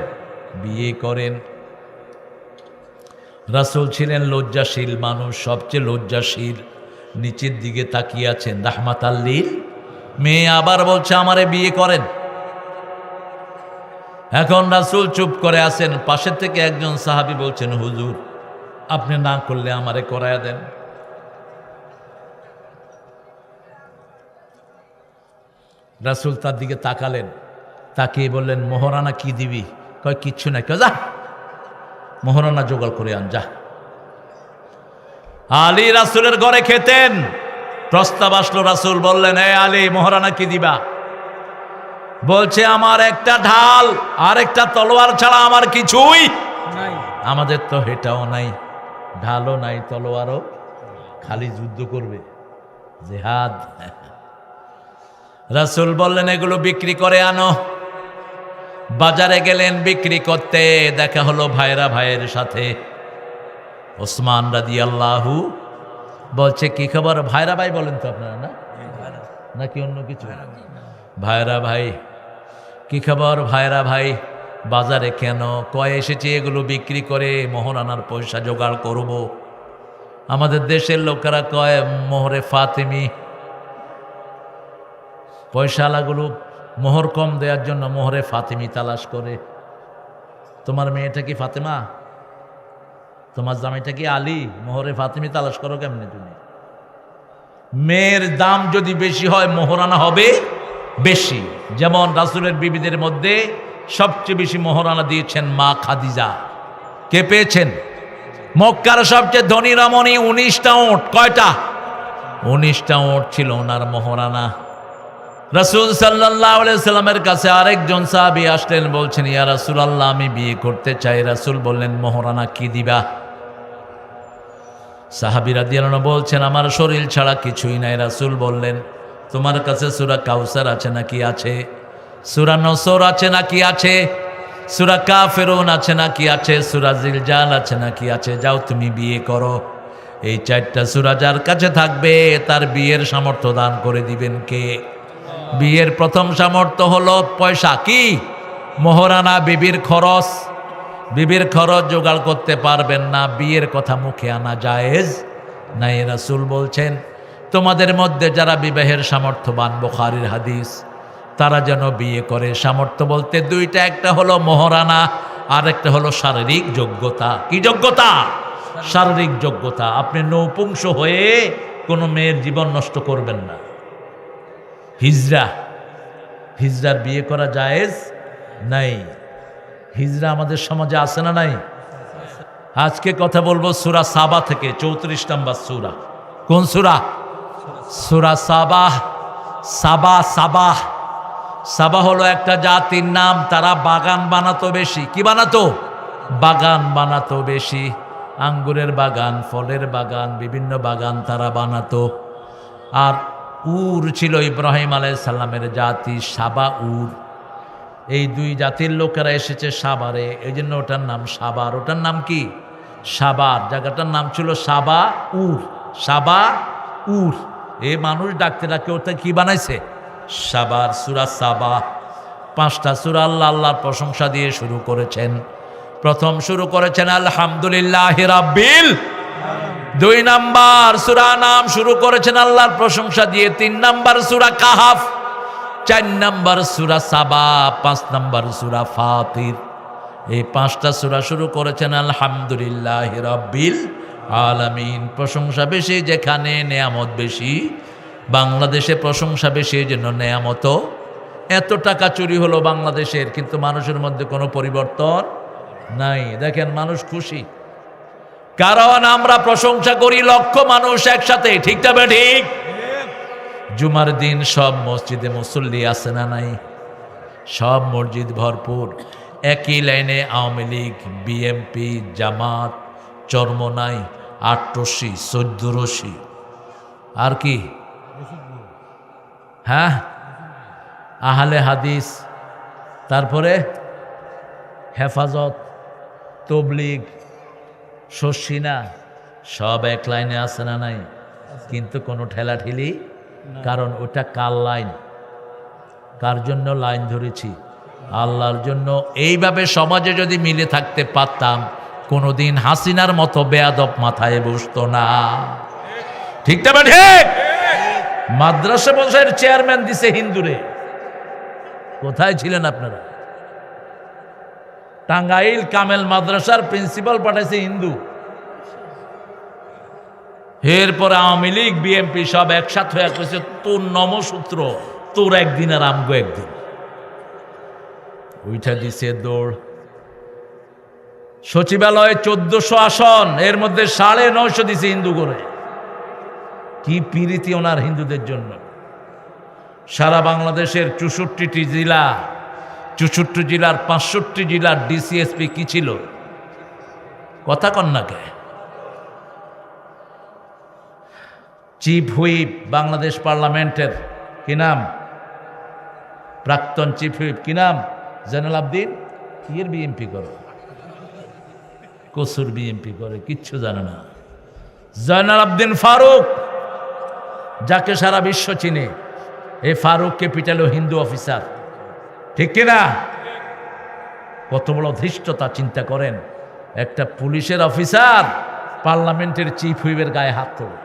বিয়ে করেন। রাসূল ছিলেন লজ্জাশীল মানুষ, সবচেয়ে লজ্জাশীল। নিচের দিকে তাকিয়ে আছেন রাহমাতাল লিল। মেয়ে আবার বলছে আমারে বিয়ে করেন। এখন রাসূল চুপ করে আছেন। পাশের থেকে একজন সাহাবী বলছেন হুজুর আপনি না করলে আমারে করায়া দেন। রাসূল তার দিকে তাকালেন, তাকিয়ে বললেন মোহরানা কি দিবি? কয় কিচ্ছু নাই। কয় যা মোহরানা জোগাড় করে আন, যা। আলী রাসূলের ঘরে খেতেন। প্রস্তাব আসলো, রাসূল বললেন হে আলী মোহরানা কি দিবা? বলছে আমার একটা ঢাল আর একটা তলোয়ার ছাড়া আমার কিছুই নাই। আমাদের তো হেটাও নাই, ঢালও নাই, তলোয়ারও, খালি যুদ্ধ করবে, জিহাদ। রাসূল বললেন এগুলো বিক্রি করে আনো। বাজারে গেলেন বিক্রি করতে, দেখা হলো ভাইরা ভাইয়ের সাথে। ওসমান রাদিয়াল্লাহু বলছে কি খবর? ভাইরা ভাই বলেন তো আপনারা, না নাকি অন্য কিছু? ভাইরা ভাই কি খবর? ভাইরা ভাই বাজারে কেন? কয় এসেছি এগুলো বিক্রি করে মোহরানার পয়সা জোগাড় করব। আমাদের দেশের লোকেরা কয় মোহরে ফাতেমি, পয়সালাগুলো মোহর কম দেওয়ার জন্য মোহরে ফাতেমি তালাশ করে। তোমার মেয়েটা কি ফাতেমা? তোমার জামাইটা কি আলী? মোহরে ফাতেমি তালাশ করো কেমনে তুমি? মেয়ের দাম যদি বেশি হয় মোহরানা হবে বেশি। যেমন রাসূলের বিবিদের মধ্যে সবচেয়ে বেশি মোহরানা দিয়েছেন মা খাদিজা। কে পেয়েছেন? মক্কার সবচেয়ে ধনী রমণী। 19টা উট। কয়টা? 19টা উট ছিল ওনার মোহরানা। রাসূল সাল্লাল্লাহু আলাইহি সাল্লামের কাছে আরেকজন সাহাবী আসলেন, বলছেন ইয়া রাসূলুল্লাহ আমি বিয়ে করতে চাই। রাসূল বললেন মোহরানা কি দিবা? সাহাবী রাদিয়াল্লাহু আনহু বলছেন আমার শরীর ছাড়া কিছুই নাই। রাসূল বললেন তোমার কাছে সূরা কাউসার আছে নাকি? আছে। সূরা নসর আছে নাকি? আছে। সূরা কাফিরুন আছে নাকি? আছে। সূরা জিলজাল আছে নাকি? আছে। যাও তুমি বিয়ে করো। এই 4টা সূরা যার কাছে থাকবে তার বিয়ের সামর্থ্য দান করে দিবেন কে? বিয়ের প্রথম সামর্থ্য হলো পয়সা। কি? মোহরানা, বিবির খরচ। বিবির খরচ জোগাড় করতে পারবেন না, বিয়ের কথা মুখে আনা জায়েজ নাই। রাসূল বলছেন তোমাদের মধ্যে যারা বিবাহের সামর্থ্যবান, বুখারীর হাদিস, তারা যেন বিয়ে করে। সামর্থ্য বলতে 2টা, একটা হলো মোহরানা আর একটা হলো শারীরিক যোগ্যতা। কি যোগ্যতা? শারীরিক যোগ্যতা। আপনি নৌপুংস হয়ে কোনো মেয়ের জীবন নষ্ট করবেন না। হিজড়ার বিয়ে করা জায়েজ নাই। হিজড়া আমাদের সমাজে আছে না নাই? আজকে কথা বলবো সূরা সাবা থেকে, 34 নম্বর সূরা। কোন সূরা? সূরা সাবা। সাবা হলো একটা জাতির নাম। তারা বাগান বানাতো বেশি। কি বানাতো? বাগান বানাতো বেশি। আঙ্গুরের বাগান, ফলের বাগান, বিভিন্ন বাগান তারা বানাতো। আর উর ছিল ইব্রাহিম আলাইহিস সালামের জাতি, সাবা উর। এই 2 জাতির লোকেরা এসেছে সাবারে, এই জন্য ওটার নাম সাবার। ওটার নাম কি? সাবার। জায়গাটার নাম ছিল সাবা উর। সাবা উর। এই মানুষ ডাকতে ডাকতে ওটা কি বানাইছে? সাবার। সূরা সাবা। 5টা সূরা আল্লাহর প্রশংসা দিয়ে শুরু করেছেন। প্রথম শুরু করেছেন আলহামদুলিল্লাহি রাব্বিল। 2 নাম্বার সূরা নাম শুরু করেছেন আল্লাহর প্রশংসা দিয়ে। 3 নাম্বার সূরা কাহাফ। 4 নাম্বার সূরা সাবা। 5 নাম্বার সূরা ফাতির। এই 5টা সূরা শুরু করেছেন আলহামদুলিল্লাহি রাব্বিল আলামিন। প্রশংসা বেশি যেখানে নেয়ামত বেশি। বাংলাদেশে প্রশংসা বেশি, এই জন্য নেয়ামত। এত টাকা চুরি হলো বাংলাদেশের, কিন্তু মানুষের মধ্যে কোনো পরিবর্তন নাই। দেখেন মানুষ খুশি, কারণ আমরা প্রশংসা করি লক্ষ মানুষ একসাথে। ঠিক না ঠিক? জুমার দিন সব মসজিদে মুসল্লি আছে না নাই? সব মসজিদ ভরপুর। একই লাইনে আওয়ামী লীগ, বিএমপি, জামাত, চরমনাই, আটরশি, 14রশি, আর কি? হ্যাঁ, আহলে হাদিস, তারপরে হেফাজত, তবলিগ, শশিনা, সব এক লাইনে আছে না নাই? কিন্তু কোনো ঠেলাঠেলি, কারণ ওটা কার লাইন? কার জন্য লাইন ধরেছি? আল্লাহর জন্য। এইভাবে সমাজে যদি মিলে থাকতে পারতাম, কোনোদিন হাসিনার মতো বেয়াদব মাথায় বসতো না। ঠিক না ঠিক? মাদ্রাসা বংশের চেয়ারম্যান দিছে হিন্দুরে। কোথায় ছিলেন আপনারা? টাঙ্গাইল কামেল মাদ্রাসার প্রিন্সিপাল পাঠাইছে হিন্দু। এরপরে আওয়ামী লীগ, বিএনপি সব একসাথে হয়ে কইছে তোর নমসূত্র, তোর একদিন আর আমগো একদিন। ওইটা দিছে দৌড়। সচিবালয়ে 1400 আসন, এর মধ্যে 950 দিছে হিন্দু করে। কি প্রীতি ওনার হিন্দুদের জন্য। সারা বাংলাদেশের 64টি জেলা, 64 জেলার 65 জেলার ডিসিএসপি কি ছিল? কথা কন না কে? চিফ হুইপ বাংলাদেশ পার্লামেন্টের কি নাম? প্রাক্তন চিফ হুইপ কি নাম? জয়নাল আবদিন। কি এর বিএমপি করে? কসুর বিএমপি করে, কিচ্ছু জানে না। জয়নাল আবদিন ফারুক, যাকে সারা বিশ্ব চিনে, এই ফারুককে পিটালো হিন্দু অফিসার। ঠিক কিনা? কত বড় ধৃষ্টতা চিন্তা করেন। একটা পুলিশের অফিসার পার্লামেন্টের চিফ হুইপের গায়ে হাত তোলে।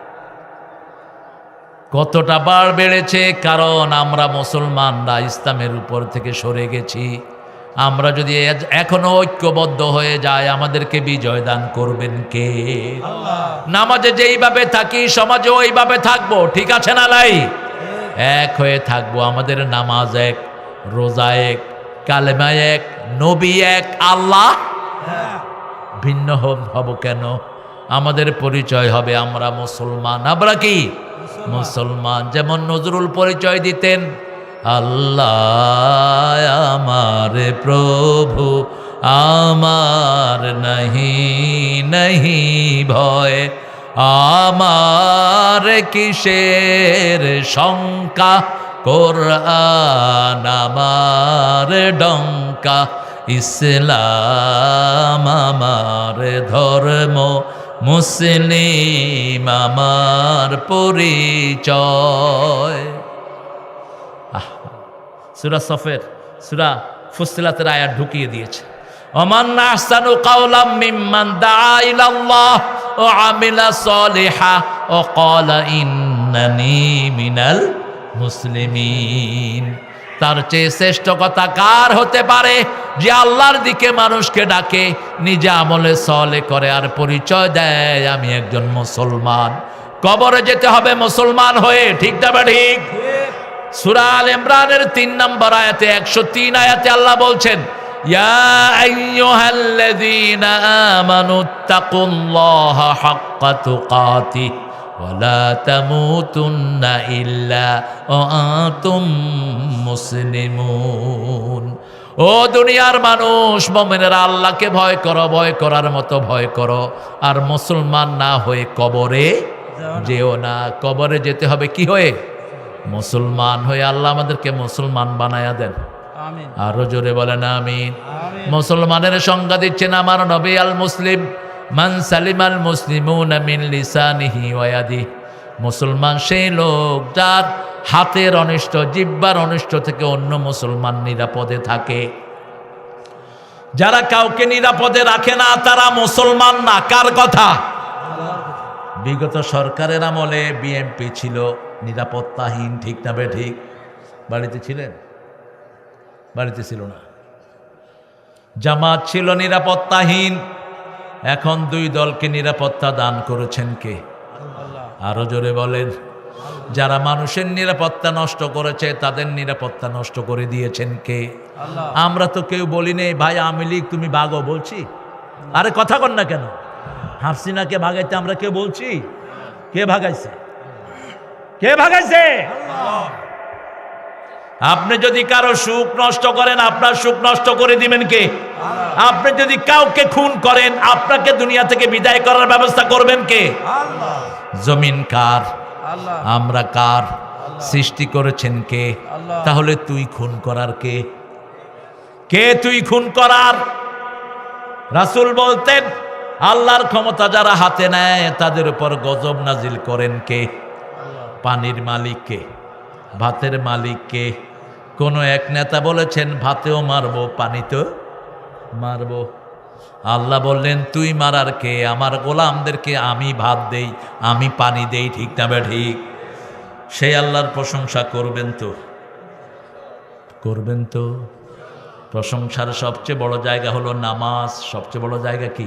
কতটা বার বেড়েছে, কারণ আমরা মুসলমানরা ইসলামের উপর থেকে সরে গেছি। আমরা যদি এখনো ঐক্যবদ্ধ হয়ে যাই, আমাদেরকে বিজয় দান করবেন কে? নামাজে যেইভাবে থাকি সমাজে ওইভাবে থাকবো। ঠিক আছে না নাই? এক হয়ে থাকবো। আমাদের নামাজ এক, রোজা এক, কালেমা এক, নবী এক, আল্লাহ ভিন্ন হব কেন? আমাদের পরিচয় হবে আমরা মুসলমান। আমরা কি মুসলমান। যেমন নজরুল পরিচয় দিতেন আল্লাহ আমার প্রভু আমার নাহি নাহি ভয়, আমার কিসের শঙ্কা, কোরআন আমার ডঙ্কা, ইসলাম আমার ধর্ম, মুসলিম আমার পরিচয়। সূরা সফের, সূরা ফুসসিলাতের আয়াত ঢুকিয়ে দিয়েছে। ওমান আহসানু কাওলাম মিম্মান দাআ ইলাল্লাহ ওয়া আমিলা সলিহা ওয়া ক্বালা ইন্নানি মিনাল মুসলিমিন। তার চেয়ে শ্রেষ্ঠ কথা কার হতে পারে যে আল্লাহর দিকে মানুষকে ডাকে, নিজে আমলে সলে করে আর পরিচয় দেয় আমি একজন মুসলমান। কবরে যেতে হবে মুসলমান হয়ে, ঠিক না বা ঠিক? সূরা আল ইমরানের 3 নম্বর আয়াতে 103 আয়াতে আল্লাহ বলছেন, ইয়া আইয়ুহাল্লাযীনা আমানুত্তাকুল্লাহা হাক্কা তুকাতিহি ওয়া লা তামুতুন্না ইল্লা ওয়া আনতুম মুসলিমুন। ও দুনিয়ার মানুষ, মুমিনেরা আল্লাহকে ভয় করো, ভয় করার মতো ভয় করো, আর মুসলমান না হয়ে কবরে যেও না। কবরে যেতে হবে কি হয়ে? মুসলমান হয়ে। আল্লাহ আমাদেরকে মুসলমান বানায়া দেন, আমিন। আরো জোরে বলেন আমিন। মুসলমানের সংজ্ঞা দিচ্ছেন আমার নবী, আল মুসলিম মান সালিমাল মুসলিমুনা মিন লিসানিহি ওয়া ইয়াদিহি। মুসলমান সেই লোক যার হাতের অনিষ্ট, জিহ্বার অনিষ্ট থেকে অন্য মুসলমান নিরাপদে থাকে। যারা কাউকে নিরাপদে রাখে না তারা মুসলমান না। কার কথা? বিগত সরকারের আমলে বিএমপি ছিল নিরাপত্তাহীন, ঠিক না বে ঠিক? বাড়িতে ছিলেন? বাড়িতে ছিল না। জামাত ছিল নিরাপত্তাহীন। এখন 2 দলকে নিরাপত্তা দান করেছেন কে? আরো জোরে বলেন। যারা মানুষের নিরাপত্তা নষ্ট করেছে তাদের নিরাপত্তা নষ্ট করে দিয়েছেন কে? আমরা তো কেউ বলি নেই ভাই আওয়ামী লীগ তুমি ভাগো, বলছি? আরে কথা কন না কেন? হাসিনাকে ভাগাইতে আমরা কেউ বলছি? কে ভাগাইছে? কে ভাগাইছে? আপনি যদি কারো সুখ নষ্ট করেন আপনার সুখ নষ্ট করে দিবেন কে? আপনি যদি কাউকে খুন করেন আপনাকে দুনিয়া থেকে বিদায় করার ব্যবস্থা করবেন কে? জমিন কার? আমরা কার? সৃষ্টি করেছেন কে? তাহলে তুই খুন করার কে? কে তুই খুন করার? রাসূল বলতেন আল্লাহর ক্ষমতা যারা হাতে নেয় তাদের উপর গজব নাজিল করেন কে? পানির মালিক কে? ভাতের মালিক কে? কোন এক নেতা বলেছেন ভাতেও মারবো পানিতেও মারবো। আল্লাহ বললেন তুই মারার কে? আমার গোলামদেরকে আমি ভাত দেই, আমি পানি দেই, ঠিক না বে ঠিক? সেই আল্লাহর প্রশংসা করবেন তো? করবেন তো? প্রশংসার সবচেয়ে বড় জায়গা হলো নামাজ। সবচেয়ে বড় জায়গা কি?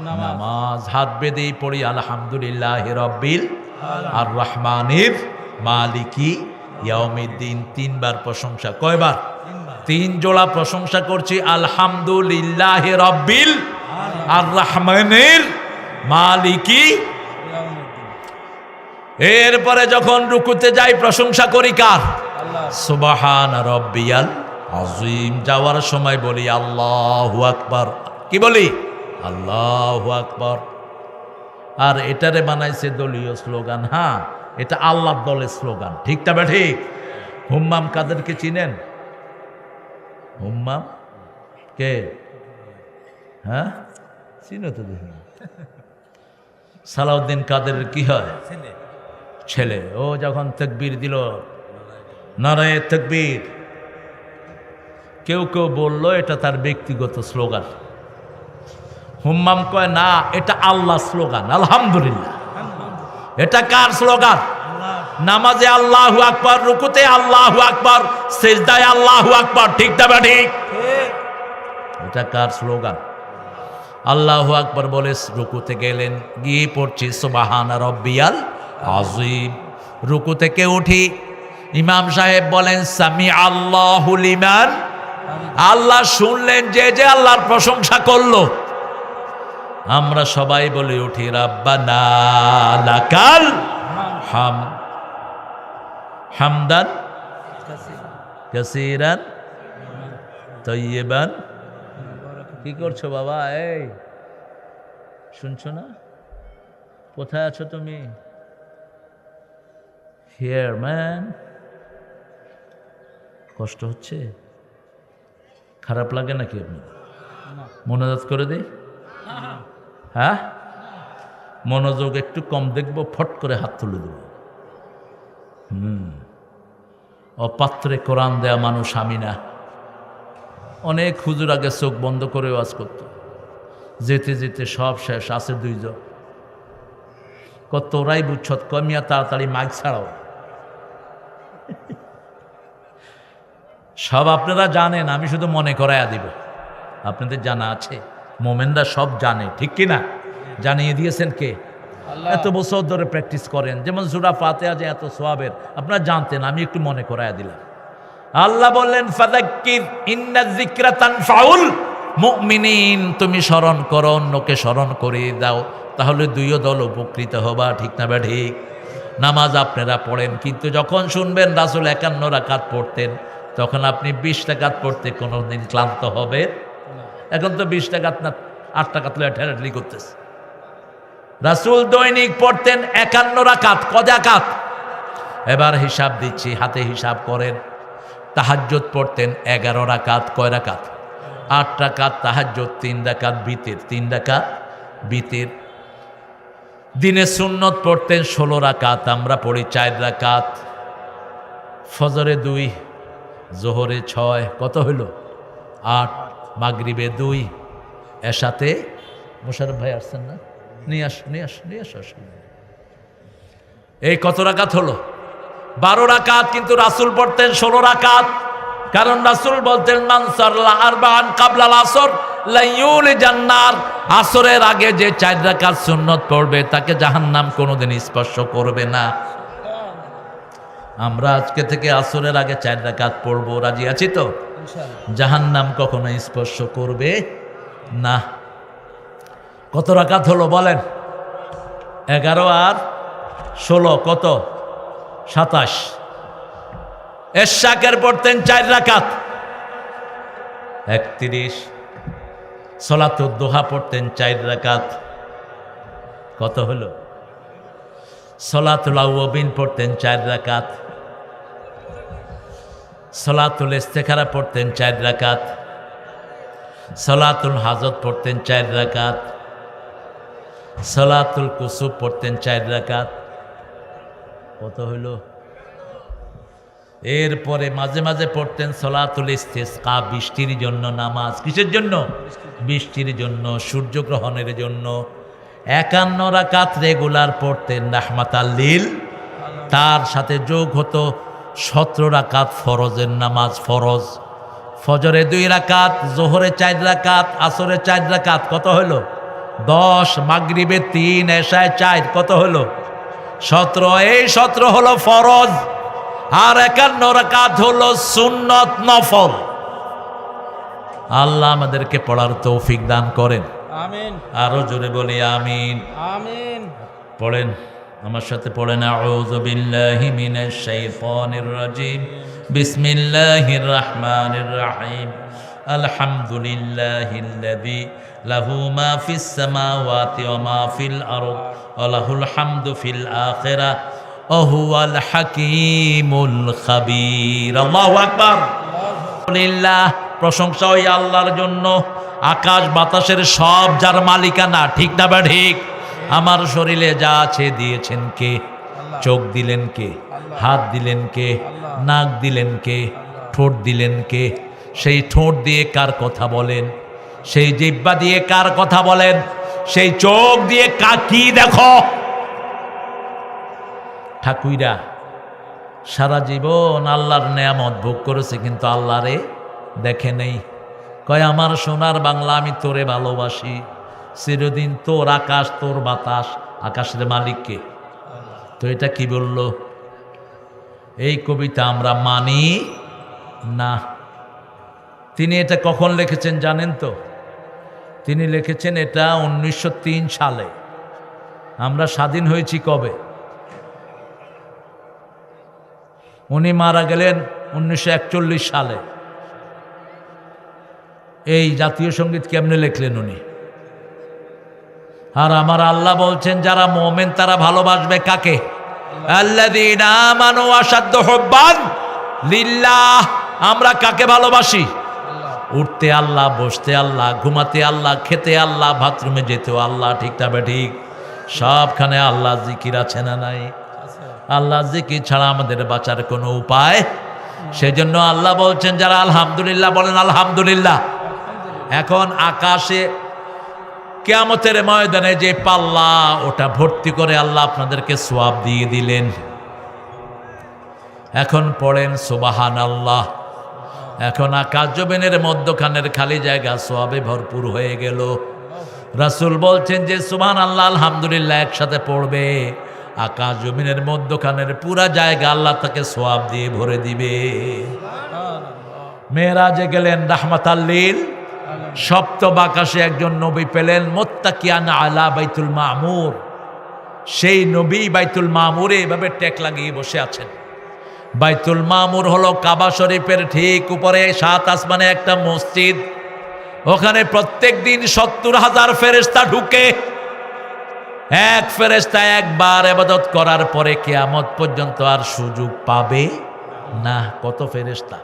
নামাজ। হাত বেঁধেই পড়ি আলহামদুলিল্লাহি রাব্বিল আর রহমানির মালিকি ইয়াউমিদ্দিন। 3 বার প্রশংসা। কয়বার? 3 জোড়া প্রশংসা করছি। আলহামদুলিল্লাহি রাব্বিল আর রহমানির মালিকি। এরপরে যখন রুকুতে যাই প্রশংসা করি কার? সুবহান রাব্বিয়াল আযীম। যাওয়ার সময় বলি আল্লাহু আকবার। কি বলি? আল্লাহু আকবার। আর এটারে বানাইছে দলীয় স্লোগান। হ্যাঁ, এটা আল্লাহর দলের স্লোগান, ঠিক না ঠিক? হুম্মাম কাদেরকে চিনেন? হুম্মাম কে? হ্যাঁ, চিনো তো দেখি। সালাউদ্দিন কাদের কি হয়? ছেলে। ও যখন তাকবীর দিল, নারায়ে তাকবীর, কেউ কেউ বলল এটা তার ব্যক্তিগত স্লোগান। হুম্মাম কয় না, এটা আল্লাহ স্লোগান। আলহামদুলিল্লাহ। এটা কার স্লোগান? নামাজে আল্লাহু আকবার, রুকুতে আল্লাহু আকবার, সিজদায় আল্লাহু আকবার, ঠিক না ঠিক? এটা কার স্লোগান? আল্লাহু আকবার বলে রুকুতে গেলেন, গিয়ে পড়ছি সুবহান রাব্বিয়াল আযীম। রুকু থেকে উঠি, ইমাম সাহেব বলেন সামি আল্লাহু লিমান। আল্লাহ শুনলেন যে যে আল্লাহর প্রশংসা করলো। আমরা সবাই বলে উঠি রাব্বানা লাকাল হামদান কাসীরান তাইয়িবান। কি করছো বাবা? এই শুনছো না? কোথায় আছো তুমি? Here man. কষ্ট হচ্ছে? খারাপ লাগে নাকি আপনি? মনোযোগ করে দিই? হ্যাঁ, মনোযোগ একটু কম দেখবো, ফট করে হাত তুলে দেব। অপাত্রে কোরআন দেয়া মানুষ আমি না। অনেক হুজুর আগে চোখ বন্ধ করে ওয়াজ করত, যেতে যেতে সব শেষ। আছে দুইজন, কত ওরাই বুঝছত, কমিয়া তাড়াতাড়ি মাইক ছাড়াও। সব আপনারা জানেন, আমি শুধু মনে করাইয়া দিব। আপনাদের জানা আছে, মোমেনরা সব জানে, ঠিক কিনা? জানিয়ে দিয়েছেন কে? এত বছর ধরে প্র্যাকটিস করেন। যেমন সূরা ফাতিহা যে এত সওয়াবের, আপনারা জানতেন, আমি একটু মনে করাইয়া দিলাম। আল্লাহ বললেন ফাযাক্কির ইন্না যিকরা তানফাউল মুমিনিন, তুমি স্মরণ করো, অন্যকে স্মরণ করিয়ে দাও, তাহলে দুইও দল উপকৃত হবা। ঠিক না বা ঠিক? নামাজ আপনারা পড়েন, কিন্তু যখন শুনবেন রাসূল 51 রাকাত পড়তেন, তখন আপনি 20 রাকাত পড়তে কোনোদিন ক্লান্ত হবে? এখন তো 20 রাকাত না, 8 রাকাত লয়ে ঠেলাঠেলি করতেছে। রাসূল দৈনিক পড়তেন 51 রাকাত। কজাকাত? এবার হিসাব দিচ্ছি, হাতে হিসাব করেন। তাহাজ্জুদ পড়তেন 11 রাকাত। কয় রাকাত? 8 রাকাত তাহাজ্জুদ, 3 রাকাত বিতির। 3 রাকাত বিতির। দিনে সুন্নত পড়তেন 16 রাকাত, আমরা পড়ি 4 রাকাত। ফজরে 2, জোহরে 6, কত হইল? 8। মাগরিবে 2, এশাতে মোশাররফ ভাই আসছেন না? নিয়ে আস। এই কত রাকাত হলো? 12 রাকাত। কিন্তু রাসূল পড়তেন 16 রাকাত, কারণ রাসূল বলতেন মান সাল্লা আরবাআন কাবলাল আসর লা ইউলিজান নার। আসরের আগে যে 4 রাকাত সুন্নত পড়বে তাকে জাহান্নাম কোনোদিন স্পর্শ করবে না। আমরা আজকে থেকে আসরের আগে 4 রাকাত পড়বো, রাজি আছি তো? জাহান্নাম কখনো স্পর্শ করবে না। কত রাকাত হলো বলেন? 11 আর 16 কত? 27। এশাকের পড়তেন 4 রাকাত, 31। সলাতুদ দুহা পড়তেন 4 রাকাত, কত হলো? সলাতুল আওয়াবিন পড়তেন 4 রাকাত। সলাতুল ইস্তেখারা পড়তেন 4 রাকাত। সলাতুল হাজত পড়তেন 4 রাকাত। সলাতুল কুসুফ পড়তেন 4 রাকাত, কত হইল? এরপরে মাঝে মাঝে পড়তেন সলাতুল ইস্তিসকা, বৃষ্টির জন্য নামাজ। কিসের জন্য? বৃষ্টির জন্য, সূর্যগ্রহণের জন্য। 51 রাকাত রেগুলার পড়তেন রাহমাতাল লিল। তার সাথে যোগ হতো 17 রাকাত ফরজের নামাজ। ফরজ ফজরে 2 রাকাত, জোহরে 4 রাকাত, আসরে 4 রাকাত, কত হইল? 10। মাগরিবে 3, এশায় 4, কত হলো? 17। এই 17 হলো ফরজ, আর 51 রাকাত হলো সুন্নত, নফল। আল্লাহ আমাদেরকে পড়ার তৌফিক দান করেন, আমিন। আরো জোরে বলি আমিন। আমিন। পড়েন, আমার সাথে পড়েন। আউযু বিল্লাহি মিনাশ শাইতানির রাজিম, বিসমিল্লাহির রাহমানির রাহিম। আলহামদুলিল্লাহিল্লাযী লাহু মা ফিস সামাওয়াতি ওয়া মা ফিল আরদ ওয়া লাহুল হামদু ফিল আখিরাহ ওয়া হুয়াল হাকীমুল খাবীর। আল্লাহু আকবার। আলহামদুলিল্লাহ, প্রশংসা ওই আল্লাহর জন্য, আকাশ বাতাসের সব যার মালিকানা। ঠিক না বা ঠিক? আমার শরীরে যা আছে দিয়েছেন কে? চোখ দিলেন কে? হাত দিলেন কে? নাক দিলেন কে? ঠোঁট দিলেন কে? সেই ঠোঁট দিয়ে কার কথা বলেন? সেই জিহ্বা দিয়ে কার কথা বলেন? সেই চোখ দিয়ে কি দেখো? ঠাকুইরা সারা জীবন আল্লাহর নেয়ামত ভোগ করেছে, কিন্তু আল্লাহরে দেখে নেই। কয় আমার সোনার বাংলা, আমি তোরে ভালোবাসি, চিরদিন তোর আকাশ, তোর বাতাস। আকাশের মালিককে। তো এটা কি বলল? এই কবিতা আমরা মানি না। তিনি এটা কখন লিখেছেন জানেন তো? তিনি লিখেছেন এটা 1903 সালে। আমরা স্বাধীন হয়েছি কবে? উনি মারা গেলেন 1941 সালে। এই জাতীয় সঙ্গীত কেমনে লিখলেন উনি? আর আমার আল্লাহ বলছেন যারা মুমিন তারা ভালোবাসবে কাকে? আল্লাযীনা আমানু আশাদ্দু হুব্বান লিল্লাহ। আমরা কাকে ভালোবাসি? উঠতে আল্লাহ, বসতে আল্লাহ, ঘুমাতে আল্লাহ, খেতে আল্লাহ, বাথরুমে যেতেও আল্লাহ। ঠিক না বেঠিক? সবখানে আল্লাহ জিকির আছে না নাই? আল্লাহ জিকির ছাড়া আমাদের বাঁচার কোনো উপায়। সেজন্য আল্লাহ বলছেন যারা আলহামদুলিল্লাহ বলেন আলহামদুলিল্লাহ। এখন আকাশে কিয়ামতের ময়দানে যে পাল্লা, ওটা ভর্তি করে আল্লাহ আপনাদেরকে সওয়াব দিয়ে দিলেন। এখন পড়েন সুবহানাল্লাহ। এখন আকাশ জমিনের মধ্যখানের খালি জায়গা সওয়াবে ভরপুর হয়ে গেল। রাসূল বলছেন যে সুবহানাল্লাহ আলহামদুলিল্লাহ একসাথে পড়বে, আকাশ জমিনের মধ্যখানের পুরা জায়গা আল্লাহ তাকে সওয়াব দিয়ে ভরে দিবে। মেরাজে গেলেন রাহমাতাল লিল, সপ্তম আকাশে একজন নবী পেলেন মুত্তাকিয়ান আলা বাইতুল মামুর। সেই নবী বাইতুল মামুরে এভাবে টেক লাগিয়ে বসে আছেন। বাইতুল মামুর হলো কাবা শরীফের ঠিক উপরে 7 আসমানে একটা মসজিদ। ওখানে প্রত্যেক দিন 70,000 ফেরেশতা ঢুকে। এক ফেরেশতা একবার ইবাদত করার পরে কিয়ামত পর্যন্ত আর সুযোগ পাবে না। কত ফেরেশতা!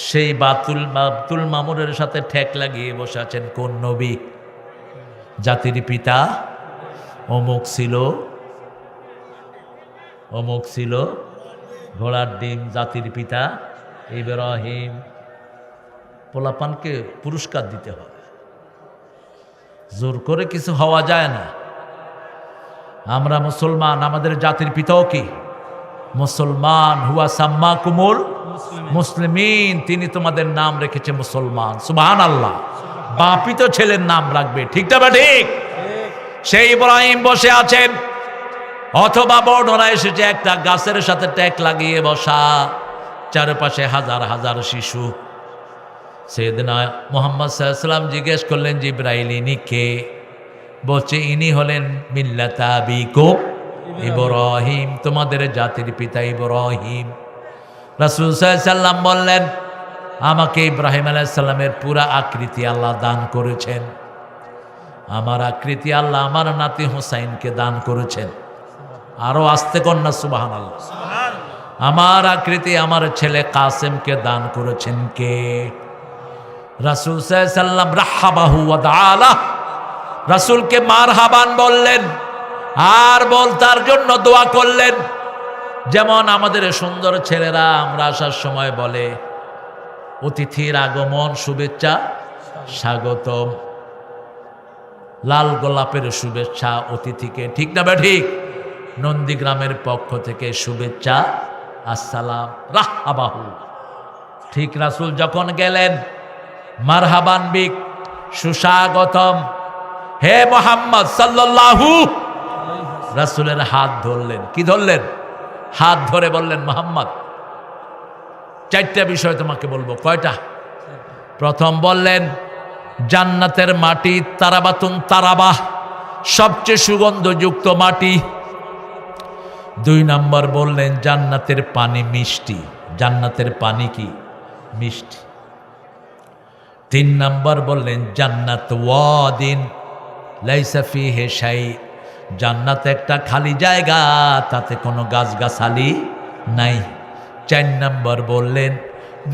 সেই বাইতুল মামুরের সাথে ঠেক লাগিয়ে বসে আছেন কোন নবী? জাতির পিতা অমুক ছিল, অমুক ছিল, ঘোড়ার ডিম জাতির পিতা ইব্রাহিম। পোলাপানকে পুরস্কার দিতে হবে, জোর করে কিছু হওয়া যায় না। আমরা মুসলমান, আমাদের জাতির পিতাও কি মুসলমান। হুয়া সাম্মাকুমুল মুসলিমিন, তিনি তোমাদের নাম রেখেছে মুসলমান। সুবহানাল্লাহ। বাপই তো ছেলের নাম রাখবে, ঠিক না? ঠিক। সেই ইব্রাহিম বসে আছেন, অথবা বর্ণনা এসেছে একটা গাছের সাথে ট্যাক লাগিয়ে বসা, চারপাশে হাজার হাজার শিশু। সাইয়েদনা মুহাম্মদ সাল্লাল্লাহু আলাইহি ওয়াসাল্লাম জিজ্ঞেস করলেন জিবরাইল ইনি কে? বলছে ইনি হলেন মিল্লাতা আবিকুম ইব্রাহিম, তোমাদের জাতির পিতা ইব্রাহিম। রাসূল সাল্লাল্লাহু আলাইহি ওয়াসাল্লাম বললেন আমাকে ইব্রাহিম আলাইহিস সালামের পুরা আকৃতি আল্লাহ দান করেছেন। আমার আকৃতি আল্লাহ আমার নাতি হুসাইনকে দান করেছেন। আরো আস্তে কন্যা সুবহানাল্লাহ। আমার আকৃতি আমার ছেলে কাসেমকে দান করেছেন কে? রাসূল সাল্লাল্লাহু আলাইহি ওয়াসাল্লাম রাহাবাহু ওয়া দাআলা, রাসূলকে মারহাবান বললেন আর তার জন্য দোয়া করলেন। যেমন আমাদের সুন্দর ছেলেরা আমরা আসার সময় বলে অতিথির আগমন শুভেচ্ছা স্বাগতম, লাল গোলাপের শুভেচ্ছা অতিথিকে, ঠিক না ঠিক? নন্দীগ্রামের পক্ষ থেকে শুভেচ্ছা আসসালাম রাহাবাহু। ঠিক রাসূল যখন গেলেন মারহাবান বিক, সুস্বাগতম, হে মুহাম্মদ সাল্লাল্লাহু, রাসূলের হাত ধরলেন। কি ধরলেন? হাত ধরে বললেন মুহাম্মদ 4টা বিষয় তোমাকে বলবো। কয়টা? প্রথম বললেন জান্নাতের মাটি তারাবাতুন তারাবাহ, সবচেয়ে সুগন্ধযুক্ত মাটি। 2 নম্বর বললেন জান্নাতের পানি মিষ্টি। জান্নাতের পানি কি? মিষ্টি। 3 নম্বর বললেন জান্নাত ওয়াদিন লাইসা ফিহি শাই, জান্নাত একটা খালি জায়গা, তাতে কোনো গাছগাছালি নাই। 4 নম্বর বললেন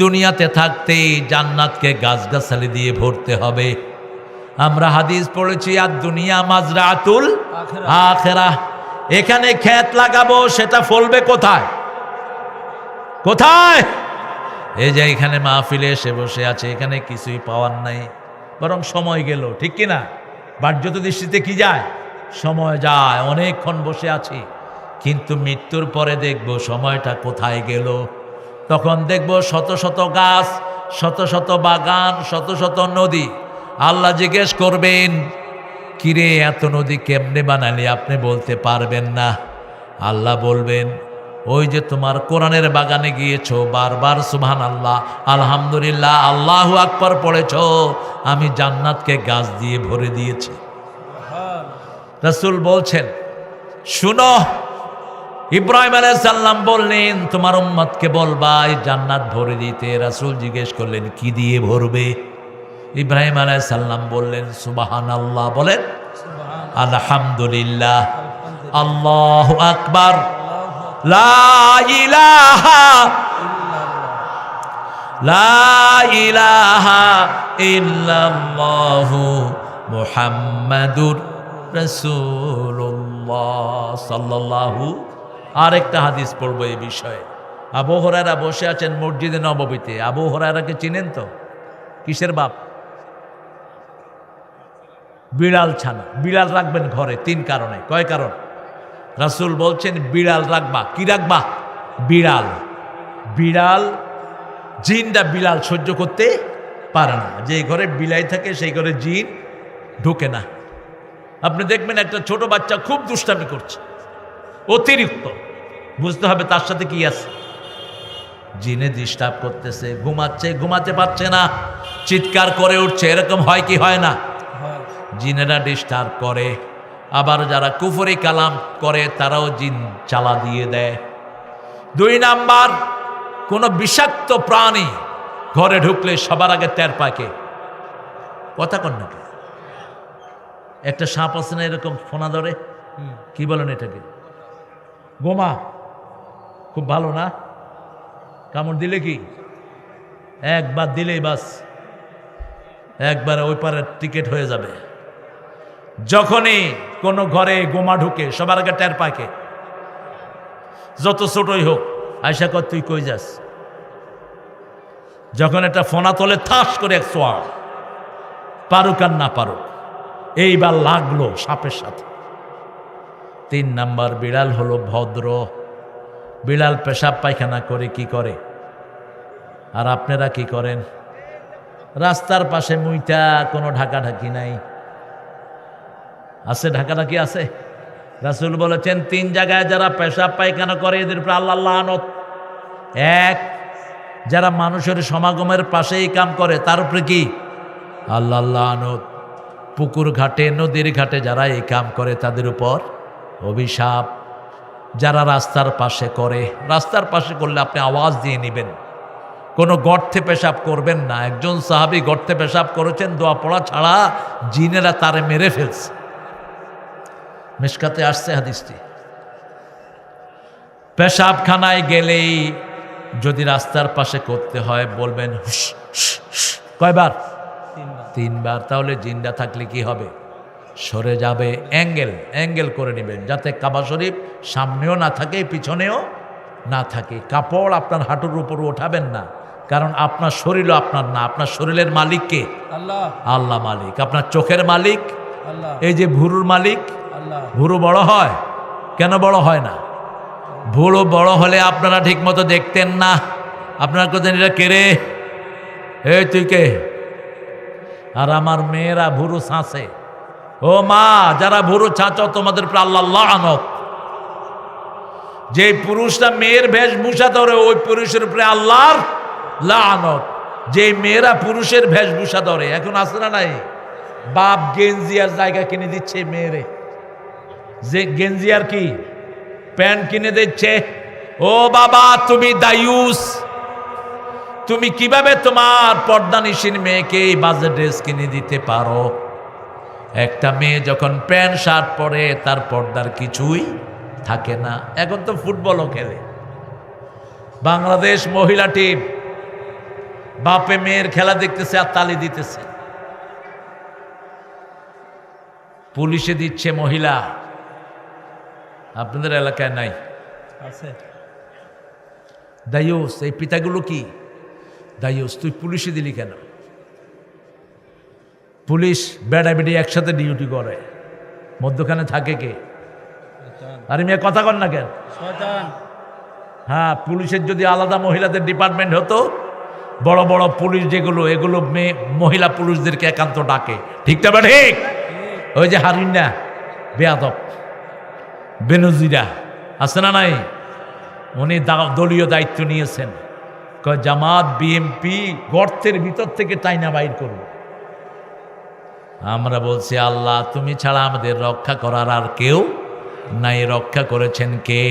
দুনিয়াতে থাকতেই জান্নাতকে গাছগাছালি দিয়ে ভরতে হবে। আমরা হাদিস পড়েছি আর দুনিয়া মাজরাতুল আখিরাহ, এখানে ক্ষেত লাগাবো, সেটা ফলবে কোথায়? কোথায়? এই যে এখানে মাহফিলে এসে বসে আছে, এখানে কিছুই পাওয়ার নাই, বরং সময় গেল, ঠিক কিনা? বাহ্যত দৃষ্টিতে কি যায়? সময় যায়, অনেকক্ষণ বসে আছি, কিন্তু মৃত্যুর পরে দেখব সময়টা কোথায় গেল। তখন দেখব শত শত গাছ, শত শত বাগান, শত শত নদী। আল্লাহ জিজ্ঞেস করবেন কিরে এত নদী কেমনে বানালি? আপনি বলতে পারবেন না। আল্লাহ বলবেন ওই যে তোমার কোরআনের বাগানে গিয়েছো, বারবার সুবহানাল্লাহ আলহামদুলিল্লাহ আল্লাহু আকবার পড়েছো, আমি জান্নাতকে গাছ দিয়ে ভরে দিয়েছি। রাসূল বলছেন শুনো, ইব্রাহিম আলাইহিস সালাম বললেন তোমার উম্মতকে বলবা এই জান্নাত ভরে দিতে। রাসূল জিজ্ঞেস করলেন কি দিয়ে ভরবে? ইব্রাহিম আলাইহিস সালাম বললেন সুবহানাল্লাহ, বলেন আলহামদুলিল্লাহ, আল্লাহু আকবার, লা ইলাহা ইল্লাল্লাহু মুহাম্মাদুর রাসূলুল্লাহ সাল্লাল্লাহু। আরেকটা হাদিস পড়বো এই বিষয়ে। আবু হুরায়রা বসে আছেন মসজিদে নববীতে। আবু হুরায়রাকে চিনেন তো? কিসের বাপ? বিড়াল ছানা। বিড়াল রাখবেন ঘরে 3 কারণে। কয় কারণ? রাসূল বলছেন বিড়াল রাখবা। কি রাখবা? বিড়াল। বিড়াল, জিনটা বিড়াল সহ্য করতে পারে না। যে ঘরে বিলাই থাকে সেই ঘরে জিন ঢোকে না। আপনি দেখবেন একটা ছোট বাচ্চা খুব দুষ্টামি করছে, অতিরিক্ত, বুঝতে হবে তার সাথে কি আছে। জিনে ডিস্টার্ব করতেছে, ঘুমাচ্ছে, ঘুমাতে পারছে না, চিৎকার করে উঠছে, এরকম হয় কি হয় না? জিনেরা ডিস্টার্ব করে। আবার যারা কুফরি কালাম করে তারাও জিন চালা দিয়ে দেয়। 2 নাম্বার, কোনো বিষাক্ত প্রাণী ঘরে ঢুকলে সবার আগে টের পাকে। কথা কন নাকি? একটা সাপ আছে না এরকম ফোনা ধরে, কি বলেন এটাকে? গোমা। খুব ভালো না? কামড় দিলে কি একবার দিলেই বাস, একবার ওই পারে টিকেট হয়ে যাবে। যখনই কোনো ঘরে গোমা ঢুকে সবার আগে টের পাকে, যত ছোটই হোক। আয়সা কর তুই কই যাস? যখন একটা ফোনা তোলে থাস করে এক সোয়াল, পারুক আর না পারুক, এইবার লাগলো সাপের সাথে। 3 নাম্বার, বিড়াল হলো ভদ্র। বিড়াল পেশাব পায়খানা করে কি করে? আর আপনারা কি করেন? রাস্তার পাশে মুইটা, কোনো ঢাকাঢাকি নাই। আছে ঢাকাঢাকি আছে? রাসূল বলেছেন 3 জায়গায় যারা পেশাব পায়খানা করে এদের উপর আল্লাহ লানত। 1, যারা মানুষের সমাগমের পাশে এই কাম করে তার উপরে কি? আল্লাহ লানত। পুকুর ঘাটে, নদীর ঘাটে যারা এই কাম করে তাদের উপর অভিশাপ। যারা রাস্তার পাশে করে, রাস্তার পাশে করলে আপনি আওয়াজ দিয়ে নেবেন, কোনো গর্তে পেশাব করবেন না। একজন সাহাবী গর্তে পেশাব করেছেন, দোয়া পড়া ছাড়া জিনেরা তারে মেরে ফেলছে। মিশকাতে আসছে হাদিসটি। পেশাবখানায় গেলেই যদি রাস্তার পাশে করতে হয় বলবেন হুস হুস হুস। কয়বার? 3 বার। তাহলে জিন্দা থাকলে কি হবে? সরে যাবে। অ্যাঙ্গেল করে নেবেন যাতে কাবা শরীফ সামনেও না থাকে পিছনেও না থাকে। কাপড় আপনার হাঁটুর উপর ওঠাবেন না, কারণ আপনার শরীরও আপনার না। আপনার শরীরের মালিক কে? আল্লাহ। আল্লাহ মালিক। আপনার চোখের মালিক আল্লাহ। এই যে ভুরুর মালিক আল্লাহ। ভুরু বড় হয় কেন? বড় হয় না। ভুরু বড় হলে আপনারা ঠিক মতো দেখতেন না। আপনারা কোথায় এটা কেড়ে, এই তুই কে? আর আমার মেয়েরা ভুরু ছাঁচে। ও মা, যারা ভুরু ছাঁচো তোমাদের উপর আল্লাহ লানত। যে পুরুষরা মেয়ের বেশভূষা ধরে ওই পুরুষের উপরে আল্লাহর লানত। যে মেয়েরা পুরুষের বেশভূষা ধরে, এখন আছে না নাই? বাপ গেঞ্জিয়ার জায়গা কিনে দিচ্ছে মেয়েরে, যে গেঞ্জিয়ার কি প্যান্ট কিনে দিচ্ছে। ও বাবা, তুমি দায়ুস। তুমি কিভাবে তোমার পর্দানিসীন মেয়েকে এই বাজে ড্রেস কিনে দিতে পারো? একটা মেয়ে যখন প্যান্ট শার্ট পরে তার পর্দার কিছুই থাকে না। এখন তো ফুটবলও খেলে। বাংলাদেশ মহিলা টিম বাপে মেয়ের খেলা দেখতেছে আর তালি দিতেছে। পুলিশে দিচ্ছে মহিলা। আপনাদের এলাকায় নাই? আছে। দায়ুস। এই পিতাগুলো কি দায়ুস? তুই পুলিশে দিলি কেন? পুলিশ বেড়া বেড়ি একসাথে ডিউটি করে, মধ্যখানে থাকে কে? আরে মেয়ে কথা কর না কেন? শয়তান। হ্যাঁ, পুলিশের যদি আলাদা মহিলাদের ডিপার্টমেন্ট হতো, বড় বড় পুলিশ যেগুলো, এগুলো মেয়ে মহিলা পুলিশদেরকে একান্ত ডাকে। ঠিক না? ঠিক। ওই যে হারিনা বেয়াদব বেনজিরা আছে না নাই? উনি দলীয় দায়িত্ব নিয়েছেন। কয় জামাত বিএমপি গর্তের ভিতর থেকে টাইনা বাইর করব। আমরা বলছি আল্লাহ তুমি ছাড়া আমাদের রক্ষা করার আর কেউ নাই। রক্ষা করেছেন কে?